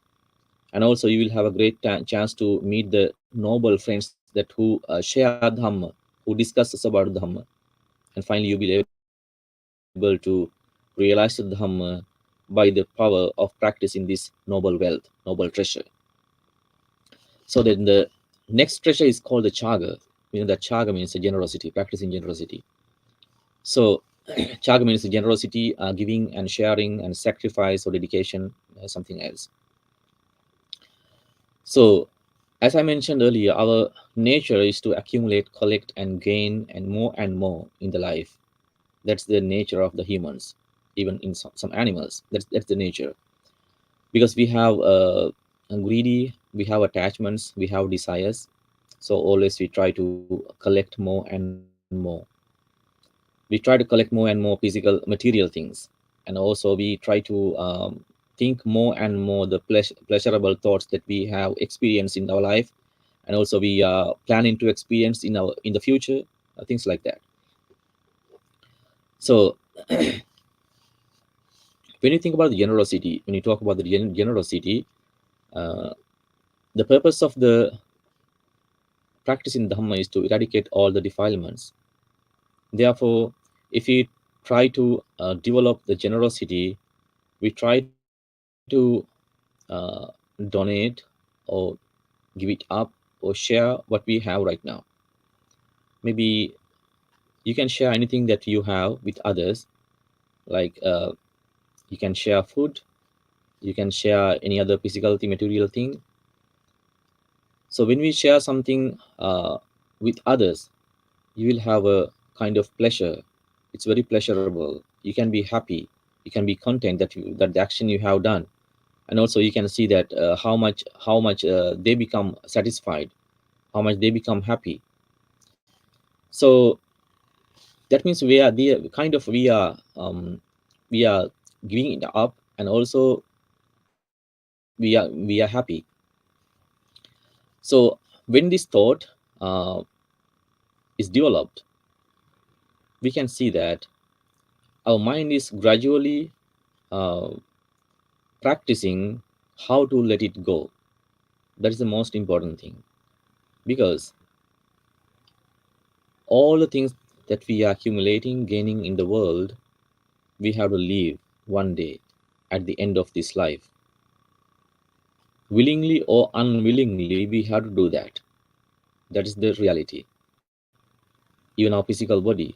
Speaker 2: And also you will have a great chance to meet the noble friends that who share Dhamma, who discusses about Dhamma. And finally you will be able to realize the Dhamma by the power of practicing this noble wealth, noble treasure. So then the next treasure is called the chaga. That chaga means generosity, practicing generosity. So chaga means generosity, giving and sharing and sacrifice or dedication, something else. So as I mentioned earlier, our nature is to accumulate, collect, and gain, and more in the life. That's the nature of the humans, even in some animals. That's the nature, because we have greedy, we have attachments, we have desires. So always we try to collect more and more. We try to collect more and more physical material things, and also we try to think more and more the pleasurable thoughts that we have experienced in our life, and also we are planning to experience in the future, things like that. So when you think about the generosity, when you talk about the generosity, uh, the purpose of the practice in Dhamma is to eradicate all the defilements. Therefore, if we try to develop the generosity, we try to donate or give it up or share what we have right now. Maybe you can share anything that you have with others, like you can share food, you can share any other physical thing, material thing. So when we share something with others, you will have a kind of pleasure. It's very pleasurable. You can be happy, you can be content that the action you have done, and also you can see that how much they become satisfied, how much they become happy. So that means we are giving it up, and also we are happy. So when this thought uh, is developed, we can see that our mind is gradually uh, practicing how to let it go. That is the most important thing, because all the things that we are accumulating, gaining in the world, we have to leave one day at the end of this life. Willingly or unwillingly, we have to do that. That is the reality. Even our physical body,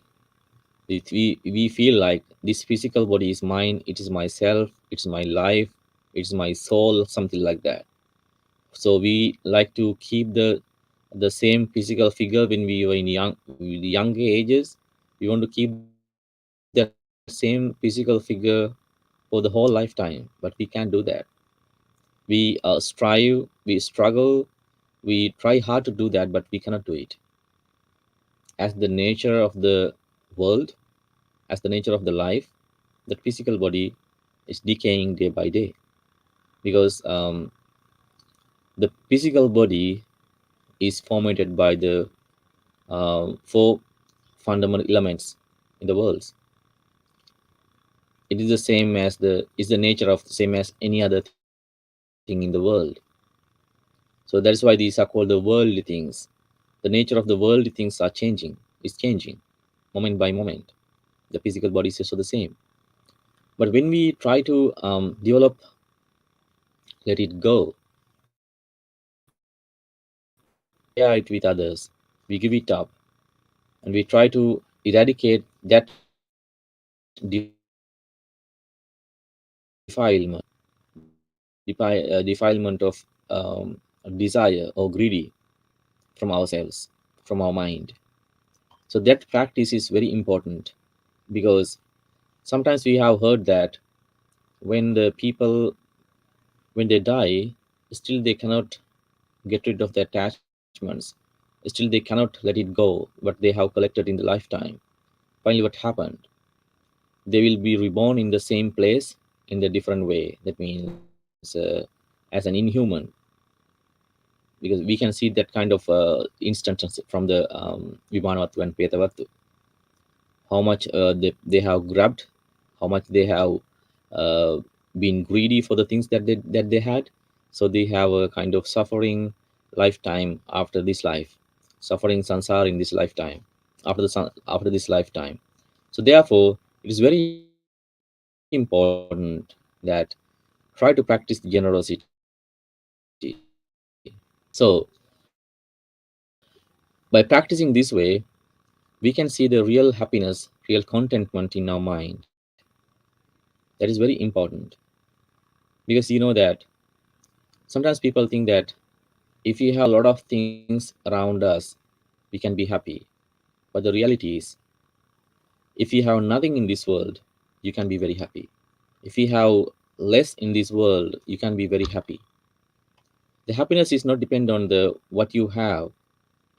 Speaker 2: if we feel like this physical body is mine, it is myself, it's my life, it's my soul, something like that. So we like to keep the same physical figure when we were in younger ages. We want to keep that same physical figure for the whole lifetime, but we can't do that. We strive, we struggle, we try hard to do that, but we cannot do it. As the nature of the world, as the nature of the life, that physical body is decaying day by day, because the physical body is formatted by the four fundamental elements in the world. It is the same as the is the nature of the same as any other thing in the world. So that is why these are called the worldly things. The nature of the worldly things are changing, is changing moment by moment. The physical body is also the same. But when we try to develop, let it go, we share it with others, we give it up, and we try to eradicate that defilement of desire or greedy from ourselves, from our mind. So that practice is very important, because sometimes we have heard that when the people, when they die, still they cannot get rid of their attachments, still they cannot let it go what they have collected in the lifetime. Finally, what happened? They will be reborn in the same place in the different way. That means as an inhuman, because we can see that kind of instances from the Vimanavatu and Petavatu, how much they have grabbed, how much they have uh, been greedy for the things that they had. So they have a kind of suffering lifetime after this life, suffering sansar in this lifetime, after this lifetime. So therefore, it is very important that try to practice generosity. So by practicing this way, we can see the real happiness, real contentment in our mind. That is very important, because sometimes people think that if we have a lot of things around us, we can be happy. But the reality is, if you have nothing in this world, you can be very happy. If you have less in this world, you can be very happy. The happiness is not depend on the what you have.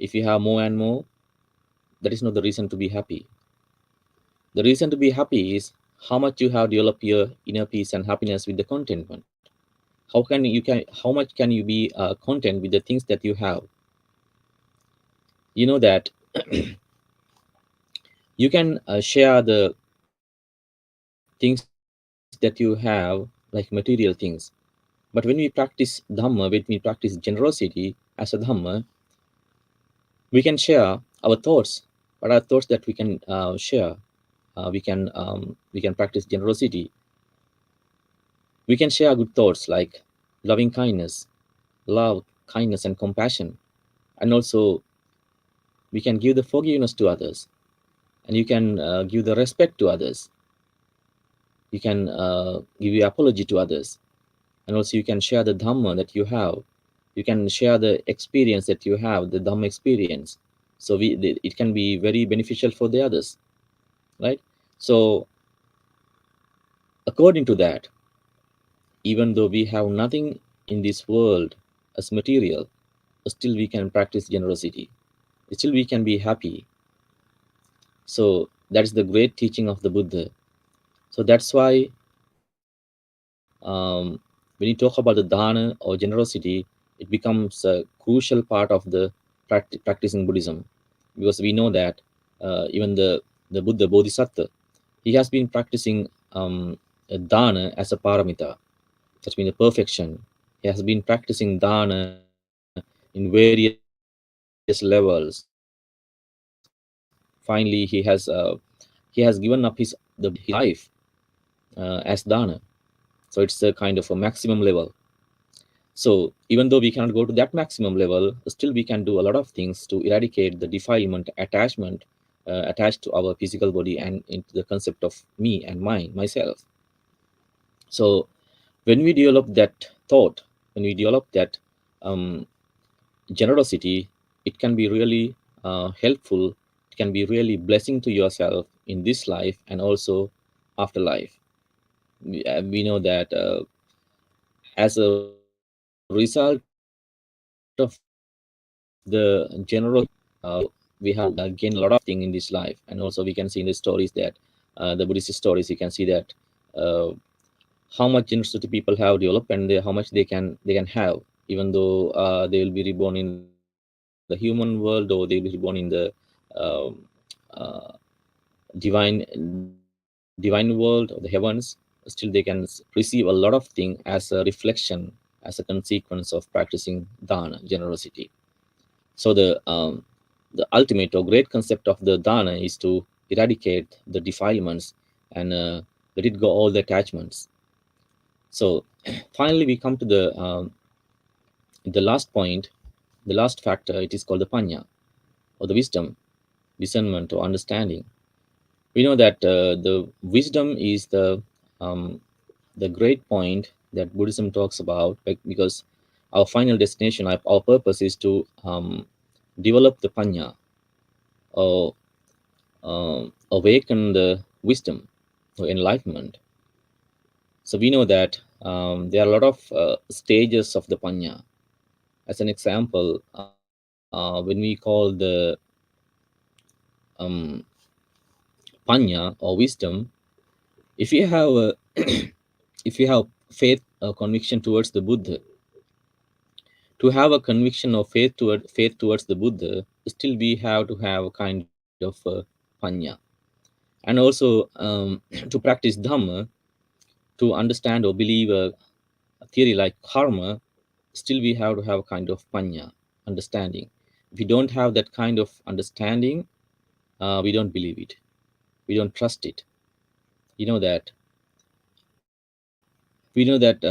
Speaker 2: If you have more and more, that is not the reason to be happy. The reason to be happy is how much you have developed your inner peace and happiness with the contentment. How much can you be content with the things that you have? You know that you can share the things that you have, like material things. But when we practice Dhamma, when we practice generosity as a Dhamma, we can share our thoughts. What are thoughts that we can share? We can practice generosity. We can share good thoughts like loving kindness, love, kindness, and compassion. And also, we can give the forgiveness to others, and you can give the respect to others. You can give your apology to others, and also you can share the Dhamma that you have. You can share the experience that you have, the Dhamma experience. So it can be very beneficial for the others, right? So according to that, even though we have nothing in this world as material, still we can practice generosity. Still we can be happy. So that is the great teaching of the Buddha. So that's why when you talk about the dana or generosity, it becomes a crucial part of the practicing Buddhism, because we know that even the Buddha Bodhisattva, he has been practicing dana as a paramita. That's been a perfection. He has been practicing dana in various levels, in various stages. finally he has given up his life as dana. So it's a kind of a maximum level. So even though we cannot go to that maximum level, still we can do a lot of things to eradicate the defilement, attachment attached to our physical body and into the concept of me and mine, myself. So when we develop that thought, when we develop that um, generosity, it can be really helpful. It can be really blessing to yourself in this life and also afterlife. We know that as a result of the generosity, we have gained a lot of things in this life. And also we can see in the stories that the Buddhist stories, you can see that uh, how much generosity people have developed and how much they can have, even though they will be reborn in the human world or they will be reborn in the um, uh, divine world or the heavens. Still they can receive a lot of things as a reflection, as a consequence of practicing dana, generosity. So the ultimate or great concept of the dana is to eradicate the defilements and let it go all the attachments. So finally we come to the last point, the last factor. It is called the panya, or the wisdom, discernment or understanding. We know that the wisdom is the great point that Buddhism talks about, like, because our final destination, our purpose is to develop the panya, or awaken the wisdom or enlightenment. So we know that there are a lot of stages of the panya. As an example, when we call the um, panya or wisdom, if you have if you have faith or conviction towards the Buddha, to have a conviction or faith towards the Buddha, still we have to have a kind of panya. And also to practice Dhamma, to understand or believe a theory like karma, still we have to have a kind of panya, understanding. If we don't have that kind of understanding, we don't believe it, we don't trust it. You know that we know that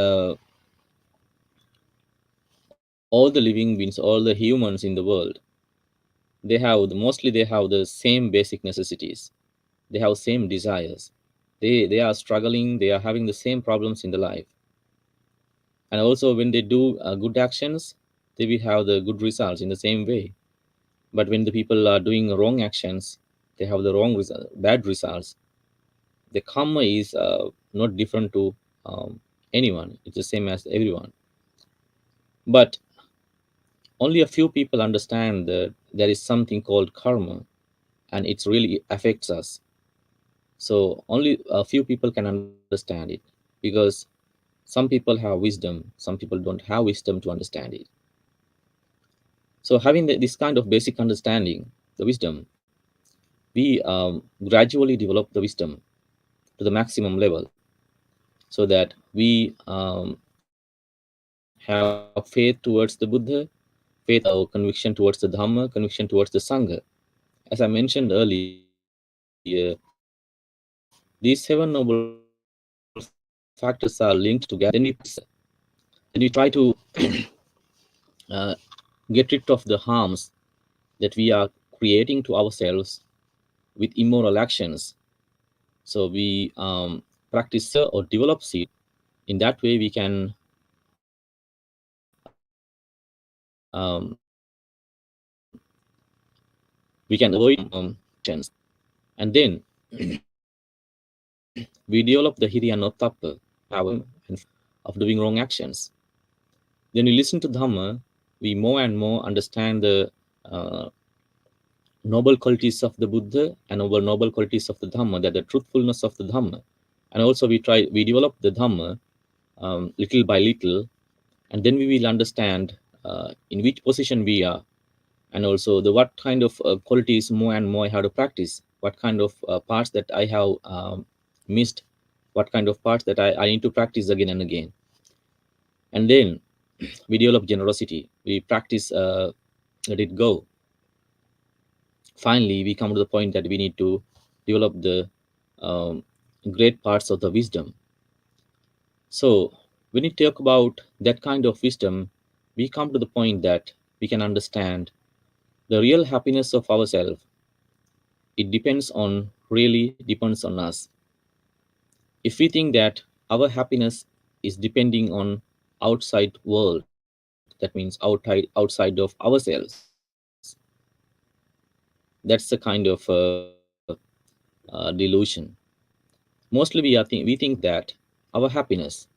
Speaker 2: all the living beings, all the humans in the world, they have the same basic necessities. They have same desires. They are struggling. They are having the same problems in the life. And also when they do good actions, they will have the good results in the same way. But when the people are doing wrong actions, they have the bad results. The karma is not different to anyone. It's the same as everyone. But only a few people understand that there is something called karma, and it really affects us. So only a few people can understand it, because some people have wisdom, some people don't have wisdom to understand it. So having this kind of basic understanding, the wisdom, we gradually develop the wisdom to the maximum level, so that we have faith towards the Buddha, faith or conviction towards the Dhamma, conviction towards the Sangha. As I mentioned earlier, these seven noble factors are linked together. When we practice then we try to uh, get rid of the harms that we are creating to ourselves with immoral actions. So we practice or develop seed. In that way, we can avoid actions. And then we develop the hiriyanotapa, of doing wrong actions. Then we listen to Dhamma, we more and more understand the uh, noble qualities of the Buddha and noble qualities of the Dhamma, that the truthfulness of the Dhamma. And also we develop the Dhamma little by little, and then we will understand in which position we are, and also the what kind of qualities more and more I have to practice, what kind of parts that I have missed, what kind of parts that I need to practice again and again. And then we develop generosity, we practice let it go, finally we come to the point that we need to develop the um, great parts of the wisdom. So when we talk about that kind of wisdom, we come to the point that we can understand the real happiness of ourselves. It depends on, really depends on us. If we think that our happiness is depending on outside world, that means outside of ourselves, that's a kind of delusion. Mostly we think that our happiness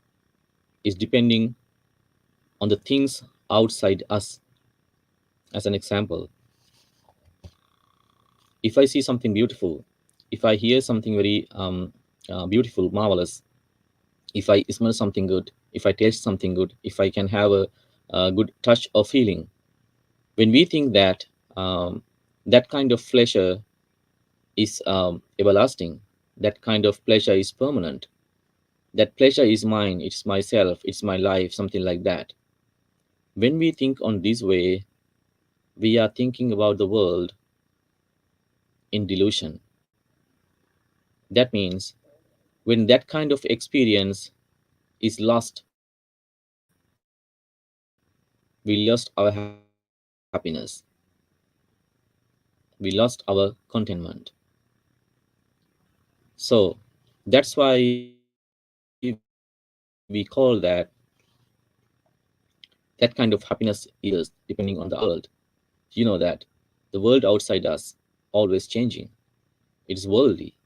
Speaker 2: is depending on the things outside us. As an example, if I see something beautiful, if I hear something very beautiful, marvelous, if I smell something good, if I taste something good, if I can have a good touch or feeling, when we think that that kind of pleasure is everlasting, that kind of pleasure is permanent, that pleasure is mine, it's myself, it's my life, something like that. When we think on this way, we are thinking about the world in delusion. That means when that kind of experience is lost, we lost our happiness, we lost our contentment. So that's why we call that kind of happiness is depending on the outside world. You know that the world outside us always changing. It's worldly.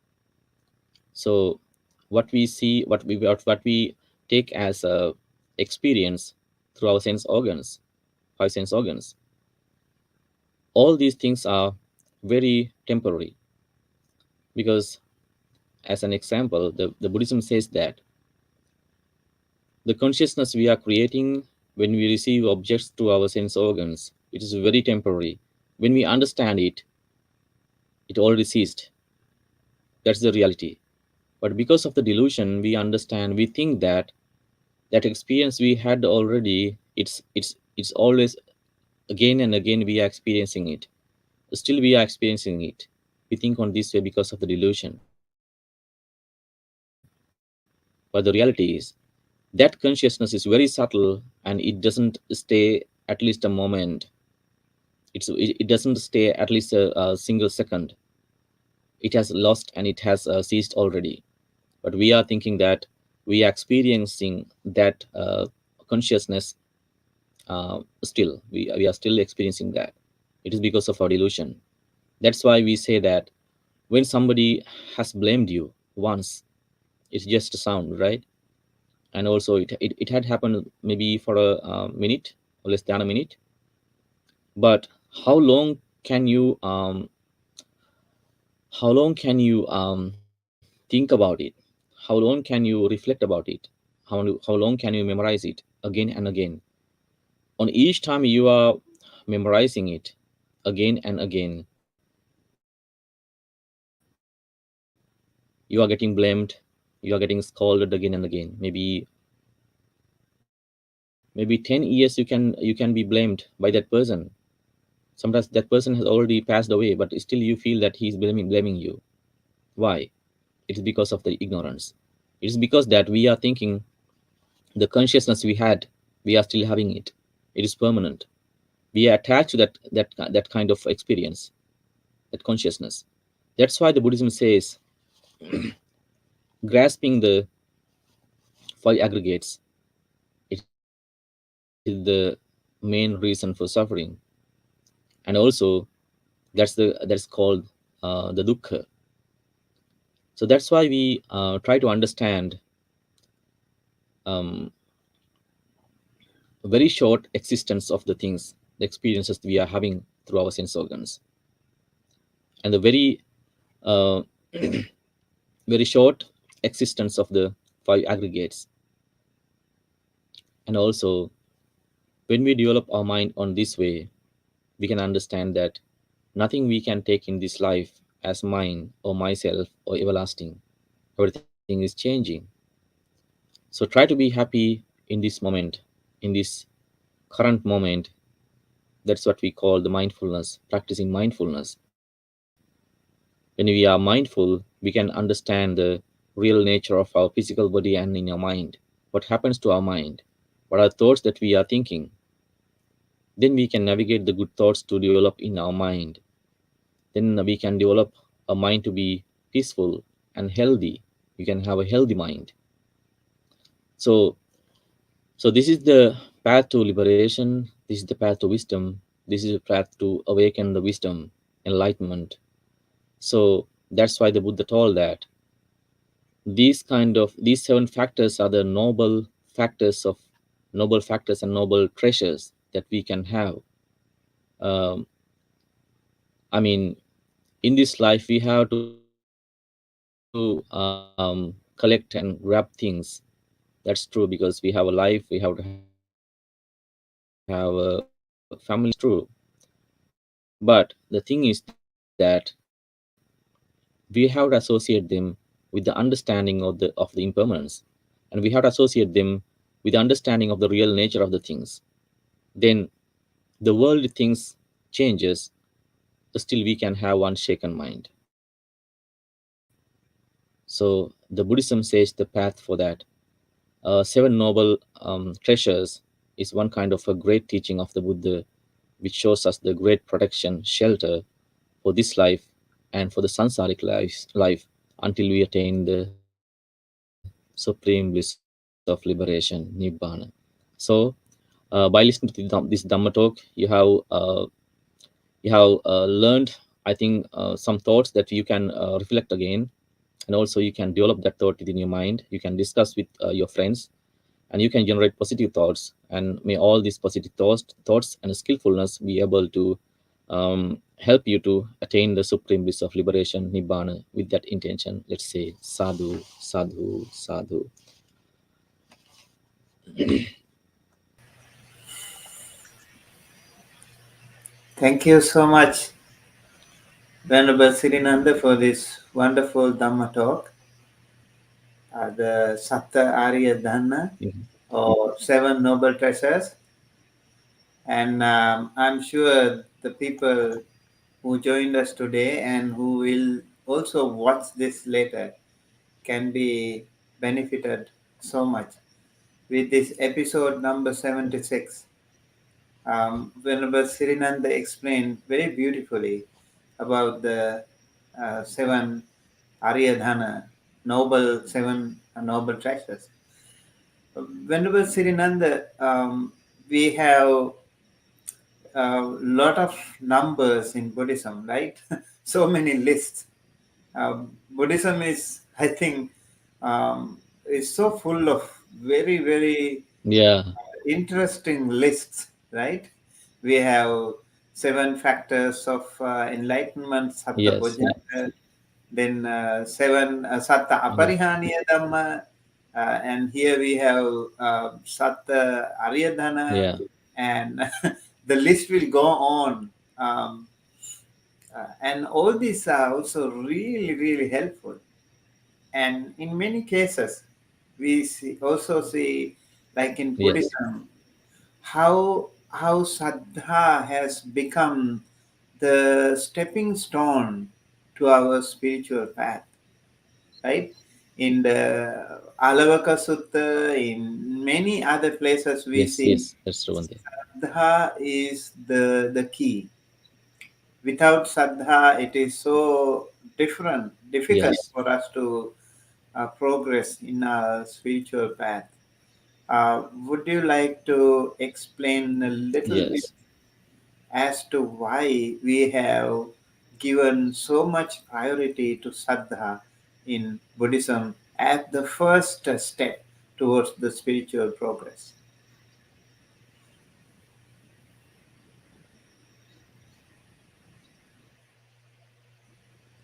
Speaker 2: So what we see, what we take as a experience through our sense organs, five sense organs, all these things are very temporary. Because as an example, the Buddhism says that the consciousness we are creating when we receive objects through our sense organs, it is very temporary. When we understand it, it already ceased. That's the reality. But because of the delusion, we understand, we think that that experience we had already, it's always again and again we are experiencing it. Still we are experiencing it. We think on this way because of the delusion. But the reality is that consciousness is very subtle and it doesn't stay at least a moment. It doesn't stay at least a single second. It has lost and it has ceased already. But we are thinking that we are experiencing that consciousness still. We are still experiencing that. It is because of our delusion. That's why we say that when somebody has blamed you once, it's just a sound, right? And also it had happened maybe for a minute or less than a minute. But how long can you think about it? How long can you reflect about it? How long can you memorize it again and again? On each time you are memorizing it again and again, you are getting blamed, you are getting scolded again and again. Maybe 10 years you can be blamed by that person. Sometimes that person has already passed away, but still you feel that he's blaming you. Why? It is because of the ignorance. It is because that we are thinking the consciousness we had, we are still having it. It is permanent. We are attached to that kind of experience, that consciousness. That's why the Buddhism says grasping the five aggregates, it is the main reason for suffering. And also that's called the dukkha. So that's why we try to understand um, a very short existence of the things, the experiences we are having through our sense organs, and the very uh, very short existence of the five aggregates. And also when we develop our mind on this way, we can understand that nothing we can take in this life as mine or myself or everlasting. Everything is changing. So try to be happy in this moment, in this current moment. That's what we call the mindfulness, practicing mindfulness. When we are mindful, we can understand the real nature of our physical body and in our mind. What happens to our mind? What are thoughts that we are thinking? Then we can navigate the good thoughts to develop in our mind. Then we can develop a mind to be peaceful and healthy. You can have a healthy mind. So so this is the path to liberation. This is the path to wisdom. This is the path to awaken the wisdom, enlightenment. So that's why the Buddha told that these seven factors are the factors of noble factors and noble treasures that we can have. um, I mean, in this life we have to collect and grab things. That's true, because we have a life, we have to have a family, it's true. But the thing is that we have to associate them with the understanding of the impermanence, and we have to associate them with the understanding of the real nature of the things. Then the world things changes, still we can have unshaken mind. So the Buddhism says the path for that. Seven noble treasures is one kind of a great teaching of the Buddha, which shows us the great protection, shelter for this life and for the samsaric life until we attain the supreme bliss of liberation, Nibbana. So, by listening to this Dhamma talk, you have learned, I think, some thoughts that you can reflect again, and also you can develop that thought within your mind. You can discuss with your friends, and you can generate positive thoughts, and may all these positive thoughts and skillfulness be able to help you to attain the supreme bliss of liberation, Nibbana. With that intention, let's say sadhu, sadhu, sadhu.
Speaker 1: Thank you so much, Venerable Sirinanda, for this wonderful Dhamma talk. The Sapta Arya Dhanna,
Speaker 2: Mhm.
Speaker 1: or Seven Noble Treasures. And I'm sure the people who joined us today and who will also watch this later can be benefited so much with this episode number 76. Venerable Sirinanda explained very beautifully about the seven Aryadhana, seven noble treasures. Venerable Sirinanda, we have a lot of numbers in Buddhism, right? So many lists. Buddhism is, I think, is so full of very, very
Speaker 2: Yeah.
Speaker 1: interesting lists, right? We have seven factors of enlightenment, Satta
Speaker 2: Yes.
Speaker 1: Bojjhanga, then seven Satta
Speaker 2: Mhm.
Speaker 1: Aparihaniya Dhamma, and here we have Satta Aryadhana,
Speaker 2: Yeah.
Speaker 1: and the list will go on. Um, and all these are also really, really helpful. And in many cases, we also see, like in
Speaker 2: Yes.
Speaker 1: Buddhism, how Saddha has become the stepping stone to our spiritual path, right? In the Alavaka Sutta, in many other places, we
Speaker 2: Yes.
Speaker 1: see
Speaker 2: Yes. That's true one thing.
Speaker 1: Saddha is the key. Without Saddha, it is so difficult
Speaker 2: Yes.
Speaker 1: for us to progress in our spiritual path. Would you like to explain a little bit
Speaker 2: Yes.
Speaker 1: as to why we have given so much priority to Saddha in Buddhism as the first step towards the spiritual progress?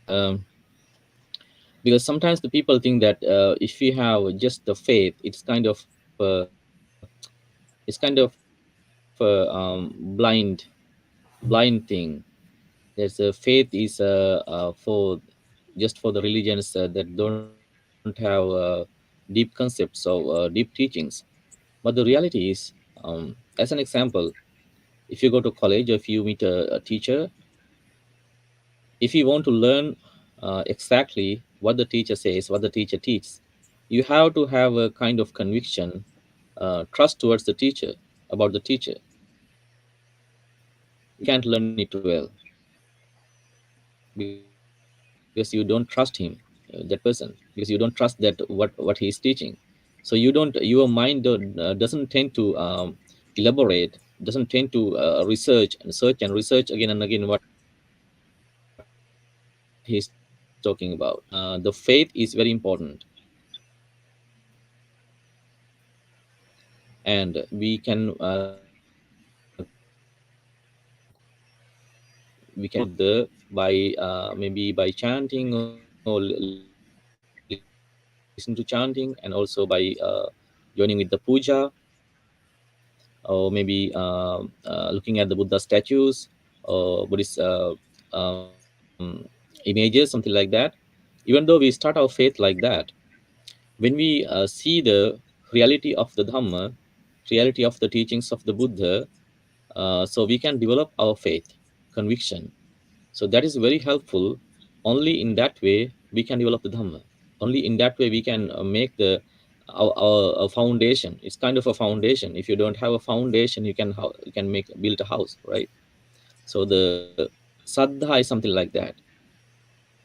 Speaker 2: um, because sometimes the people think that if you have just the faith, it's kind of blind thing. There's a faith is for just for the religions that don't have deep concepts or deep teachings. But the reality is, as an example, if you go to college or if you meet a teacher, if you want to learn exactly what the teacher says, what the teacher teaches. You have to have a kind of conviction, trust towards the teacher, about the teacher. You can't learn it well because you don't trust him, that person, because you don't trust that what he is teaching. So you don't, your mind doesn't tend to elaborate, doesn't tend to research and search and research again and again what he's talking about. The faith is very important, and we can Buddha by maybe by chanting or listen to chanting, and also by joining with the puja, or maybe looking at the Buddha statues or Buddhist images, something like that. Even though we start our faith like that, when we see the reality of the Dhamma, reality of the teachings of the Buddha, so we can develop our faith, conviction. So that is very helpful. Only in that way we can develop the Dhamma. Only in that way we can make the our foundation. It's kind of a foundation. If you don't have a foundation, you can make build a house, right? So the saddha is something like that.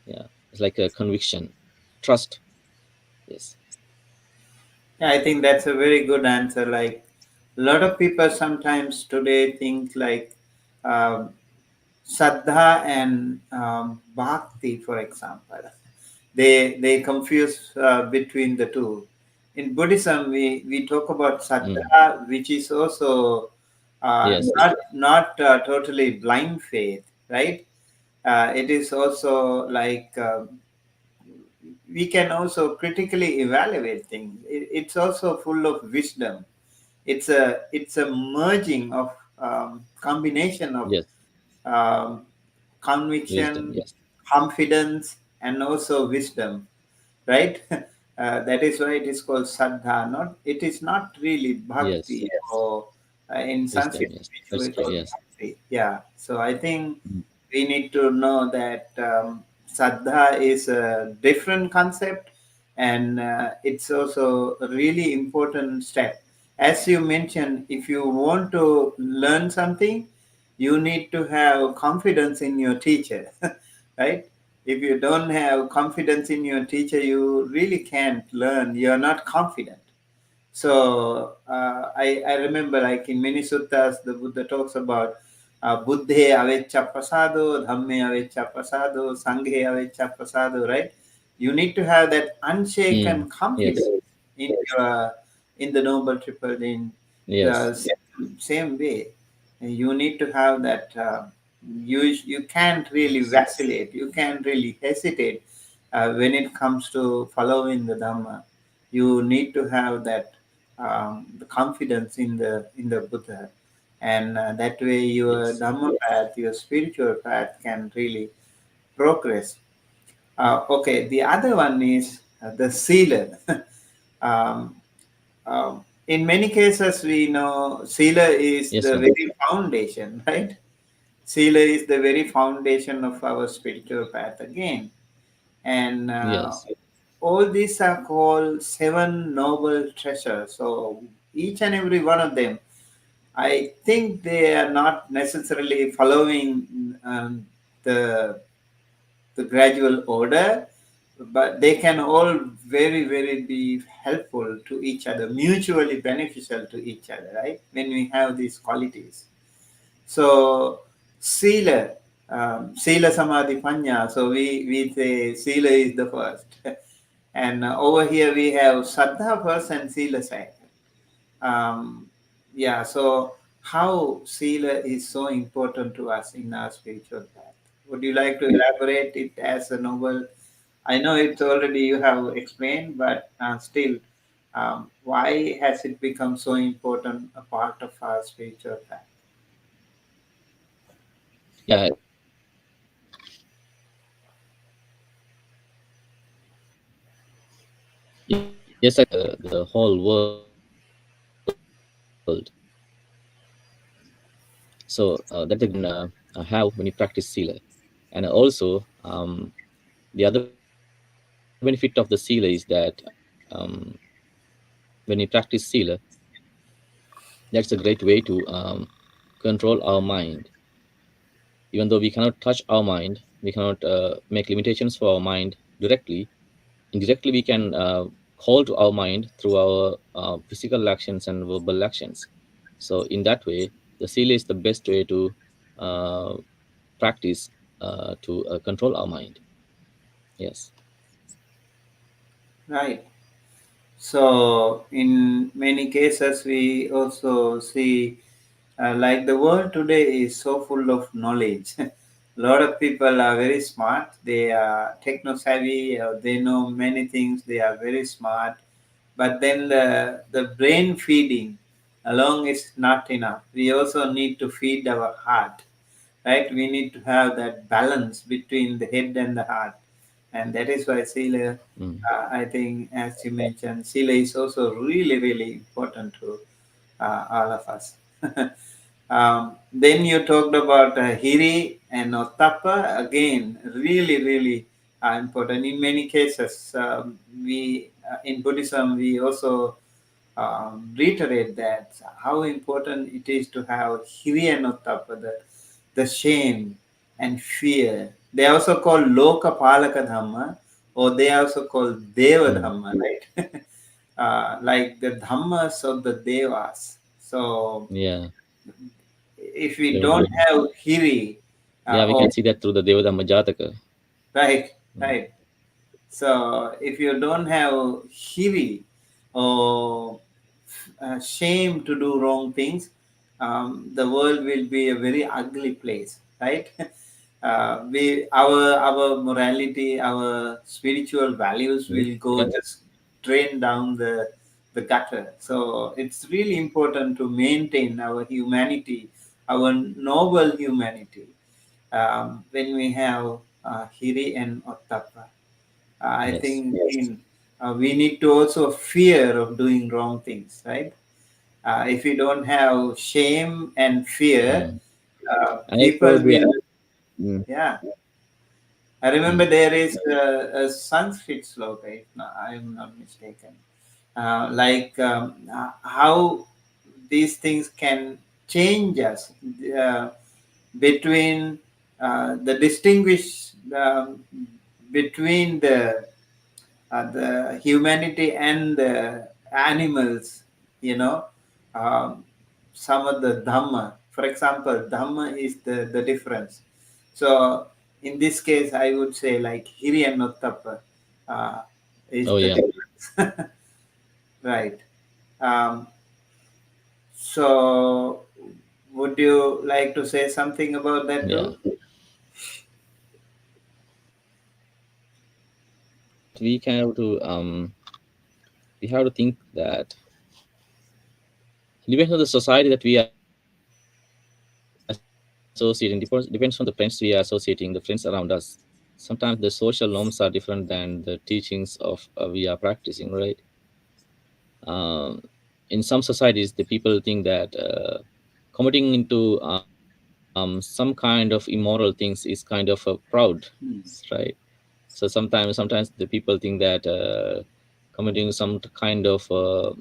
Speaker 2: Yeah, it's like a conviction, trust. Yes.
Speaker 1: Yeah, I think that's a very good answer. Like a lot of people sometimes today think like um, Saddha and Bhakti, for example. They confuse between the two. In Buddhism, we talk about
Speaker 2: Mm.
Speaker 1: Saddha, which is also
Speaker 2: Yes.
Speaker 1: not totally blind faith, right? It is also like we can also critically evaluate things. It's also full of wisdom. It's a merging of combination of
Speaker 2: Yes.
Speaker 1: um,
Speaker 2: Wisdom.
Speaker 1: conviction,
Speaker 2: Yes.
Speaker 1: confidence, and also wisdom, right? That is why it is called Saddha. Not it is not really
Speaker 2: Yes.
Speaker 1: bhakti, or in
Speaker 2: Wisdom.
Speaker 1: Sanskrit
Speaker 2: Yes.
Speaker 1: which
Speaker 2: That's
Speaker 1: we
Speaker 2: true.
Speaker 1: call
Speaker 2: Yes.
Speaker 1: bhakti. Yeah. So I think
Speaker 2: Mm.
Speaker 1: we need to know that Saddha is a different concept, and it's also a really important step. As you mentioned, if you want to learn something, you need to have confidence in your teacher, right? If you don't have confidence in your teacher, you really can't learn. You're not confident. So I remember, like in many suttas, the Buddha talks about Buddhe aveccha prasado, Dhamme aveccha prasado, Sanghe aveccha prasado, right? You need to have that
Speaker 2: Mm.
Speaker 1: unshaken confidence
Speaker 2: Yes.
Speaker 1: in your in the Noble Triple in
Speaker 2: Yes.
Speaker 1: the same way. You need to have that. You can't really
Speaker 2: Yes.
Speaker 1: vacillate. You can't really hesitate when it comes to following the Dhamma. You need to have that the confidence in the Buddha, and that way your
Speaker 2: Yes.
Speaker 1: Dhamma path, your spiritual path, can really progress. Okay, the other one is the Sila. um, in many cases, we know Sila is
Speaker 2: Yes,
Speaker 1: the
Speaker 2: Swami.
Speaker 1: very foundation, right? Sila is the very foundation of our spiritual path again. And
Speaker 2: Yes.
Speaker 1: all these are called seven noble treasures. So each and every one of them, I think they are not necessarily following the the gradual order, but they can all very be helpful to each other, mutually beneficial to each other, right? When we have these qualities. So Sila, Sila Samadhi Panya. So we say Sila is the first. And over here we have Saddha first and Sila second. Um, yeah, so how Sila is so important to us in our spiritual path. Would you like to elaborate it as a novel? I know it's already you have explained, but still, why has it become so important a part of our spiritual path?
Speaker 2: Yes, the whole world. So that the can have when you practice sila, and also The other benefit of the sila is that um, when we practice sila, that's a great way to control our mind. Even though we cannot touch our mind, we cannot make limitations for our mind directly. Indirectly, we can call to our mind through our physical actions and verbal actions. So, in that way, the sila is the best way to uh, practice to control our mind. Yes.
Speaker 1: Right. So, in many cases, we also see like the world today is so full of knowledge. A lot of people are very smart. They are techno savvy. They know many things. They are very smart. But then the brain feeding alone is not enough. We also need to feed our heart, right? We need to have that balance between the head and the heart, and that is why Sila,
Speaker 2: Mm.
Speaker 1: I think, as you mentioned, Sila is also really, really important to all of us. Then you talked about Hiri and Ottappa, again, really, really important. In many cases, we in Buddhism, we also reiterate that how important it is to have Hiri and Ottappa, the shame and fear. They are also called Loka Palaka Dhamma, or they are also called Deva
Speaker 2: Mm.
Speaker 1: Dhamma, right? Like the Dhammas of the Devas. So
Speaker 2: Yeah.
Speaker 1: if we
Speaker 2: Yeah.
Speaker 1: don't have Hiri,
Speaker 2: Yeah, we
Speaker 1: or
Speaker 2: can see that through the Devadhamma Jataka.
Speaker 1: right,
Speaker 2: Mm.
Speaker 1: right. So if you don't have Hiri or shame to do wrong things, the world will be a very ugly place, right? Our morality, our spiritual values will go
Speaker 2: Yeah.
Speaker 1: just drain down the gutter. So it's really important to maintain our humanity, our noble humanity, when we have Hiri and Ottappa. I
Speaker 2: Yes.
Speaker 1: think we need to also fear of doing wrong things, right? If we don't have shame and fear,
Speaker 2: Mm. And
Speaker 1: people
Speaker 2: also the
Speaker 1: will,
Speaker 2: mm,
Speaker 1: yeah. I remember
Speaker 2: mm.
Speaker 1: there is a Sanskrit sloka, if I am not mistaken, how these things can change us uh, between the distinguish between the humanity and the animals, you know, um, some of the Dhamma. For example, Dhamma is the difference. So in this case, I would say like Hiri and Nottappa is
Speaker 2: Oh
Speaker 1: the
Speaker 2: yeah.
Speaker 1: difference. Right. Um, so would you like to say something about that,
Speaker 2: Yeah.
Speaker 1: Dhruv?
Speaker 2: We have to think that depends on the society that we are associating, depends on the friends we are associating, the friends around us. Sometimes the social norms are different than the teachings of we are practicing, right? um, in some societies the people think that committing into some kind of immoral things is kind of proud,
Speaker 1: Hmm.
Speaker 2: right? So sometimes the people think that committing some kind of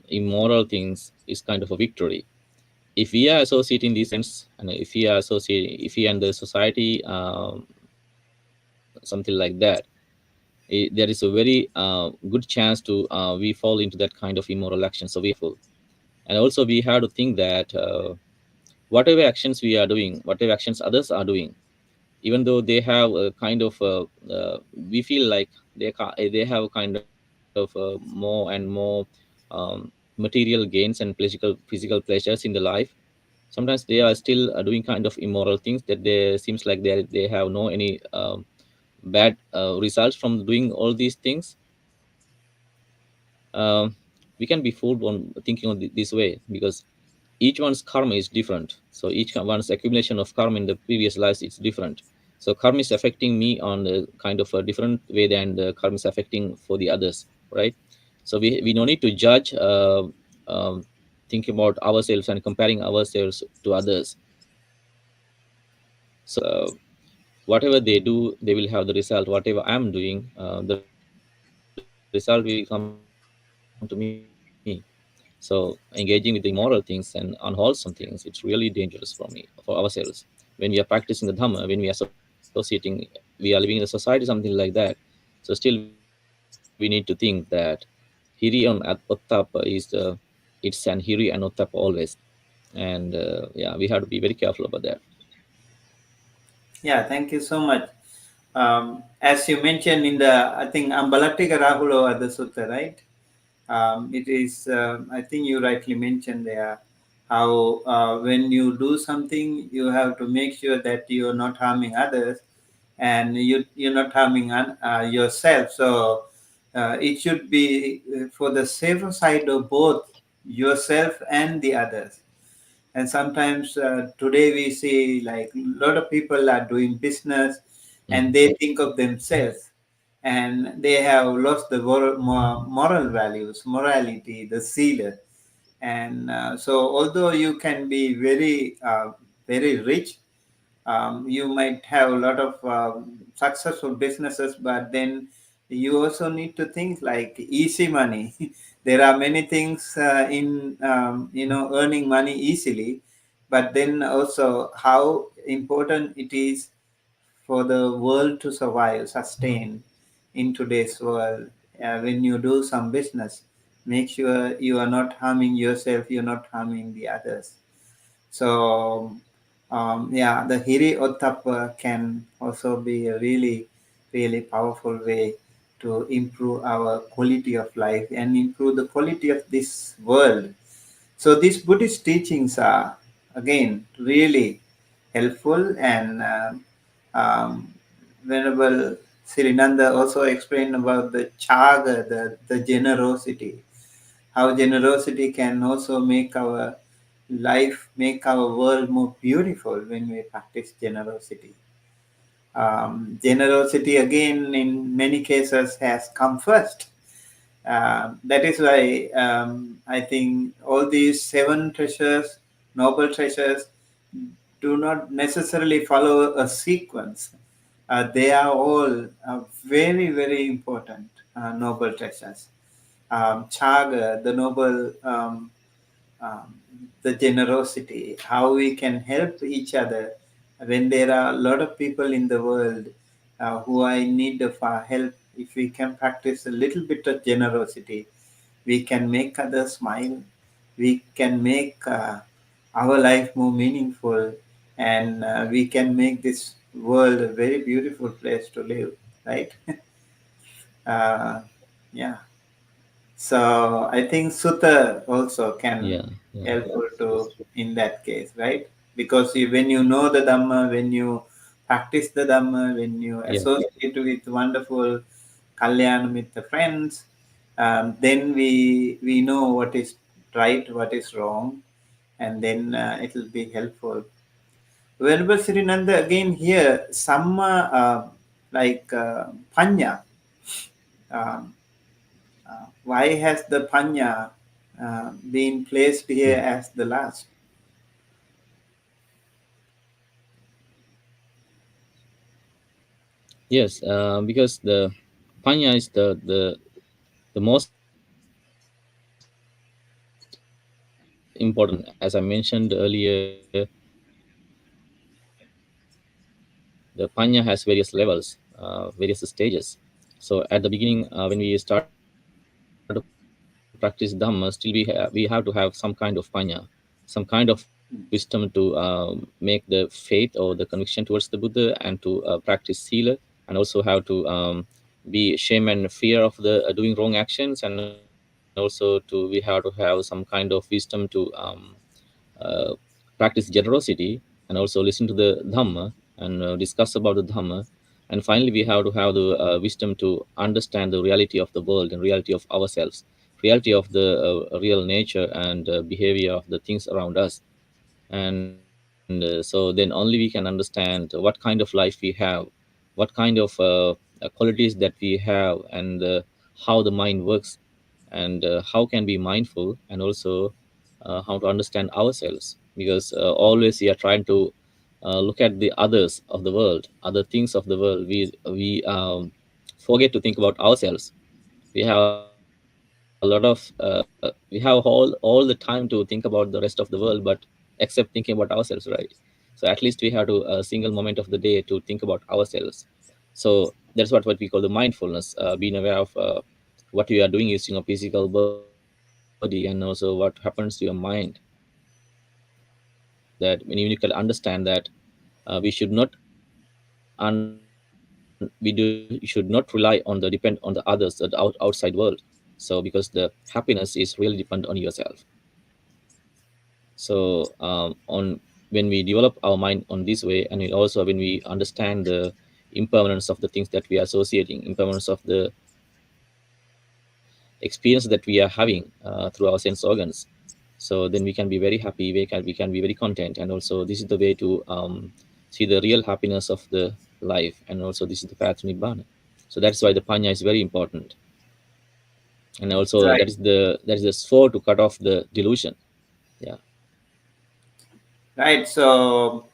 Speaker 2: immoral things is kind of a victory. If we are associating these friends, and if we and the society something like that, there is a very good chance to we fall into that kind of immoral action, so we have to be careful. And also we have to think that whatever actions we are doing, whatever actions others are doing, even though they have a kind of we feel like they have a kind of more and more um, material gains and physical pleasures in the life. Sometimes they are still doing kind of immoral things that they seems like they have no any bad results from doing all these things. um, we can be fooled on thinking on this way, because each one's karma is different. So each one's accumulation of karma in the previous lives is different. So karma is affecting me on a kind of a different way than the karma is affecting for the others, right? So we don't need to judge think about ourselves and comparing ourselves to others. So whatever they do, they will have the result. Whatever I'm doing, the result will come to me. So engaging with the immoral things and unwholesome things, it's really dangerous for me, for ourselves. When we are practicing the Dhamma, when we are associating, we are living in a society, something like that. So still we need to think that Hiri on Uttapa is it's an Hiri and Uttapa always. And yeah, we have to be very careful about that.
Speaker 1: Yeah, thank you so much. As you mentioned in the, I think, Ambalatika Rahulo at the Sutta, right? It is, I think you rightly mentioned there how when you do something, you have to make sure that you are not harming others, and you're not harming yourself. So it should be for the safer side of both yourself and the others. And sometimes today we see like a lot of people are doing business and
Speaker 2: Mhm.
Speaker 1: they think of themselves, and they have lost the moral values, morality, the seal. And so although you can be very rich, you might have a lot of successful businesses, but then you also need to think like easy money. There are many things in earning money easily, but then also how important it is for the world to survive, sustain in today's world. When you do some business, make sure you are not harming yourself, you're not harming the others. So, yeah, the Hiri Ottappa can also be a really powerful way to improve our quality of life and improve the quality of this world. So, these Buddhist teachings are, again, really helpful, and Venerable Sirinanda also explained about the chaga, the generosity, how generosity can also make our life, make our world more beautiful when we practice generosity. Generosity, again, in many cases, has come first. That is why I think all these seven treasures, noble treasures, do not necessarily follow a sequence. They are all very important noble treasures. Chaga, the noble, um, the generosity, how we can help each other when there are a lot of people in the world who are in need of our help. If we can practice a little bit of generosity, we can make others smile, we can make our life more meaningful, and we can make this world a very beautiful place to live, right? uh, yeah. So I think sutta also can
Speaker 2: Yeah, yeah,
Speaker 1: helpful to in that case, right? Because when you know the Dhamma, when you practice the Dhamma, when you
Speaker 2: yeah,
Speaker 1: associate with wonderful kalyan with the friends, then we know what is right, what is wrong, and then it will be helpful. Venerable Sirinanda, again here, Samma, like Panya. Um, why has the Panya been placed here
Speaker 2: mm.
Speaker 1: as the last?
Speaker 2: Yes, because the panya is the most important. As I mentioned earlier, the panya has various levels, various stages. So at the beginning, when we start to practice dhamma, when we start to practice dhamma, still we have to have some kind of panya, some kind of wisdom to make the faith or the conviction towards the Buddha, and to practice sila, and also have to be shame and fear of the doing wrong actions, and also to we have to have some kind of wisdom to practice generosity, and also listen to the Dhamma and discuss about the Dhamma. And finally, we have to have the wisdom to understand the reality of the world and reality of ourselves, reality of the real nature and behavior of the things around us. And so then only we can understand what kind of life we have, what kind of qualities that we have, and how the mind works, and how can be mindful, and also how to understand ourselves. Because always we are trying to look at the others of the world, other things of the world, we forget to think about ourselves. We have a lot of we have all the time to think about the rest of the world, but except thinking about ourselves, right? So at least we have to a single moment of the day to think about ourselves. So that's what we call the mindfulness, being aware of what you are doing using your physical body, and also what happens to your mind. That when you can understand that we should not we should not rely on the depend on the others, the outside world. So because the happiness is really depend on yourself. So on when we develop our mind on this way, and we also when we understand the impermanence of the things that we are associating, impermanence of the experience that we are having through our sense organs, so then we can be very happy, we can be very content. And also this is the way to see the real happiness of the life, and also this is the path to nibbana. So that's why the panya is very important. And also
Speaker 1: Right.
Speaker 2: that is the sword to cut off the delusion. Yeah.
Speaker 1: Right. So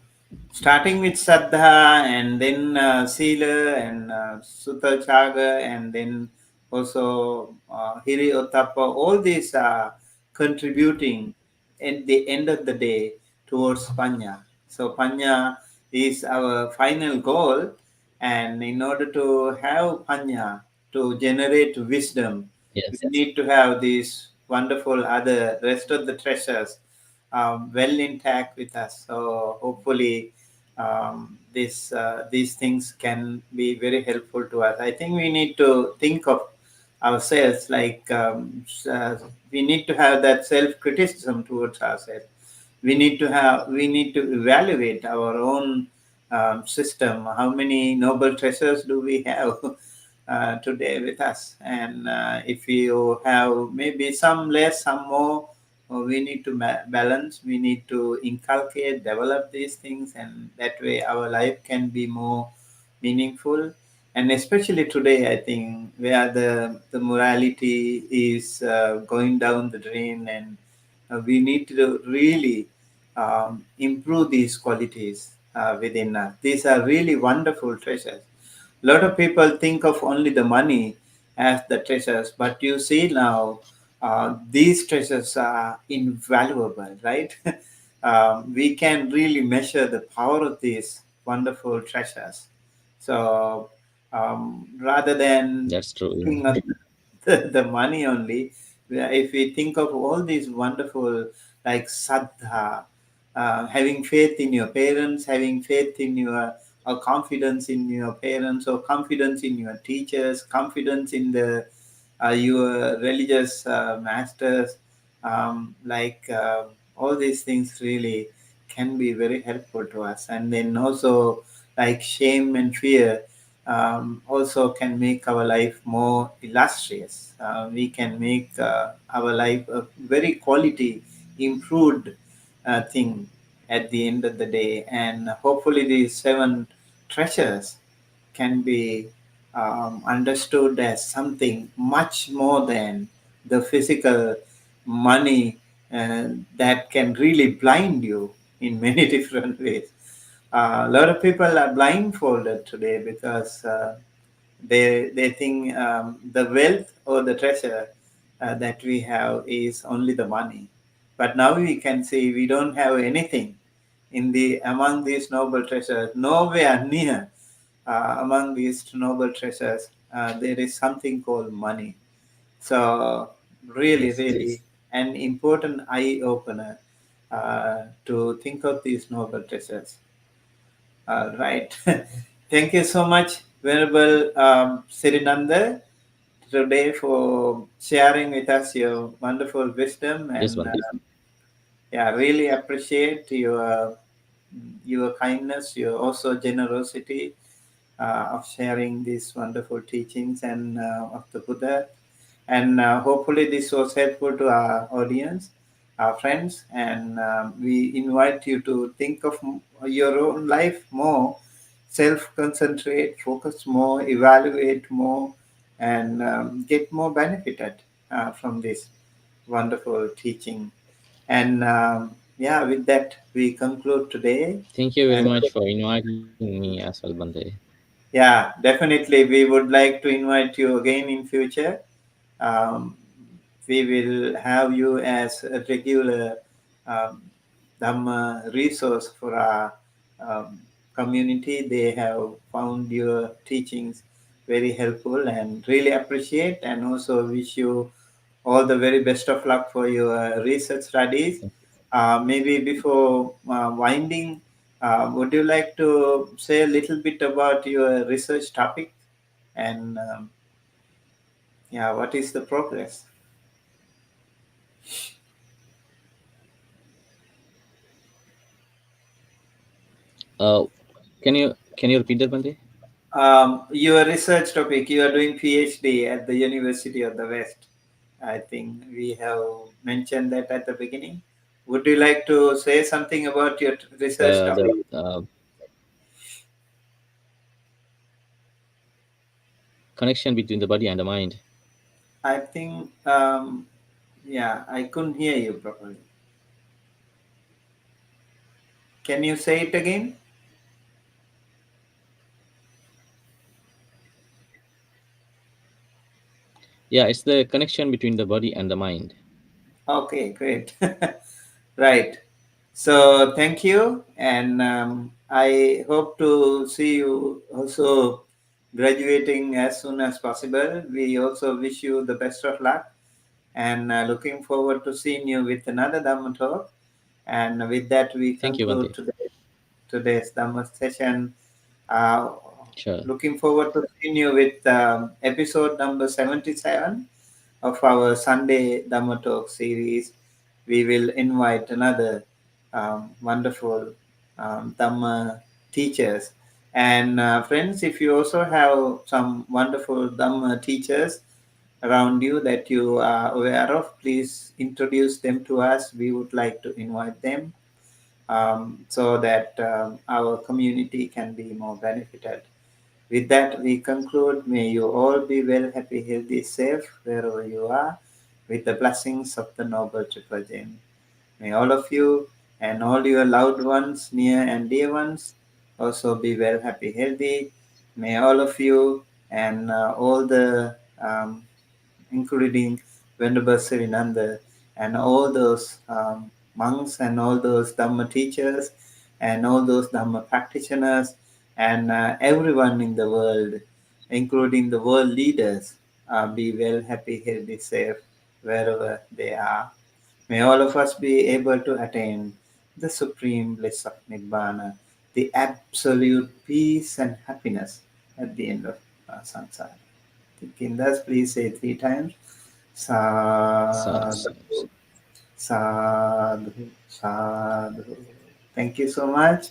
Speaker 1: starting with Saddha and then Sila and Sutta Chaga and then also Hiri Ottappa, all these are contributing at the end of the day towards Panya. So Panya is our final goal, and in order to have Panya, to generate wisdom, we
Speaker 2: Yes.
Speaker 1: need to have these wonderful other rest of the treasures well intact with us. So hopefully, these things can be very helpful to us. I think we need to think of ourselves like we need to have that self criticism towards ourselves. We need to evaluate our own system. How many noble treasures do we have today with us? And if you have maybe some less, some more, we need to balance. We need to inculcate, develop these things, and that way our life can be more meaningful. And especially today, I think where the morality is going down the drain, and we need to really improve these qualities within us. These are really wonderful treasures. A lot of people think of only the money as the treasures, but you see now these treasures are invaluable, right? We can really measure the power of these wonderful treasures. So rather than
Speaker 2: That's true. Yeah.
Speaker 1: looking at the money only, if we think of all these wonderful, like saddha, having faith in your parents, having faith in your, or confidence in your parents, or confidence in your teachers, confidence in the your religious masters, all these things really can be very helpful to us. And then also like shame and fear also can make our life more illustrious. We can make our life a very quality improved thing at the end of the day. And hopefully these seven treasures can be understood as something much more than the physical money that can really blind you in many different ways. A lot of people are blindfolded today because they think the wealth or the treasure that we have is only the money. But now we can see we don't have anything in the among these noble treasures, nowhere near among these noble treasures. There is something called money. So really,
Speaker 2: Yes.
Speaker 1: really an important eye opener to think of these noble treasures. Right. Thank you so much, Venerable Sirinanda, today for sharing with us your wonderful wisdom.
Speaker 2: Yes,
Speaker 1: And
Speaker 2: Bhante.
Speaker 1: yeah, really appreciate your kindness, your also generosity of sharing these wonderful teachings and of the Buddha. And hopefully, this was helpful to our audience, our friends. And we invite you to think of your own life more, self concentrate, focus more, evaluate more, and get more benefited from this wonderful teaching. And yeah, with that, we conclude today.
Speaker 2: Thank you very
Speaker 1: And
Speaker 2: much for inviting me as well, Bande.
Speaker 1: yeah, definitely, we would like to invite you again in future. Um, we will have you as a regular um, Dhamma resource for our um, community. They have found your teachings very helpful and really appreciate, and also wish you all the very best of luck for your research studies. Maybe before winding, would you like to say a little bit about your research topic and yeah, what is the progress?
Speaker 2: Uh, can you repeat that, Bande?
Speaker 1: Your research topic, you are doing PhD at the University of the West. I think we have mentioned that at the beginning. Would you like to say something about your research
Speaker 2: The
Speaker 1: topic?
Speaker 2: connection between the body and the mind.
Speaker 1: I think, yeah, I couldn't hear you properly. Can you say it again?
Speaker 2: Yeah, it's the connection between the body and the mind.
Speaker 1: Okay, great. Right. So thank you, and I hope to see you also graduating as soon as possible. We also wish you the best of luck, and looking forward to seeing you with another Dhamma talk. And with that, we
Speaker 2: Thank you,
Speaker 1: conclude
Speaker 2: Bande.
Speaker 1: today's Dhamma session. Uh,
Speaker 2: Sure.
Speaker 1: Looking forward to seeing you with episode number 77 of our Sunday Dhamma Talk series. We will invite another wonderful Dhamma teachers. And friends, if you also have some wonderful Dhamma teachers around you that you are aware of, please introduce them to us. We would like to invite them so that our community can be more benefited. With that, we conclude. May you all be well, happy, healthy, safe wherever you are, with the blessings of the Noble Triple Gem. May all of you and all your loved ones, near and dear ones, also be well, happy, healthy. May all of you and all the including Venerable Sirinanda and all those monks and all those Dhamma teachers and all those Dhamma practitioners and everyone in the world, including the world leaders, be well, happy, healthy, safe wherever they are. May all of us be able to attain the supreme bliss of Nibbana, the absolute peace and happiness at the end of samsara. Thinking thus, please say three times.
Speaker 2: Sadhu.
Speaker 1: Sadhu, sadhu, sadhu. Thank you so much.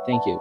Speaker 2: Thank you.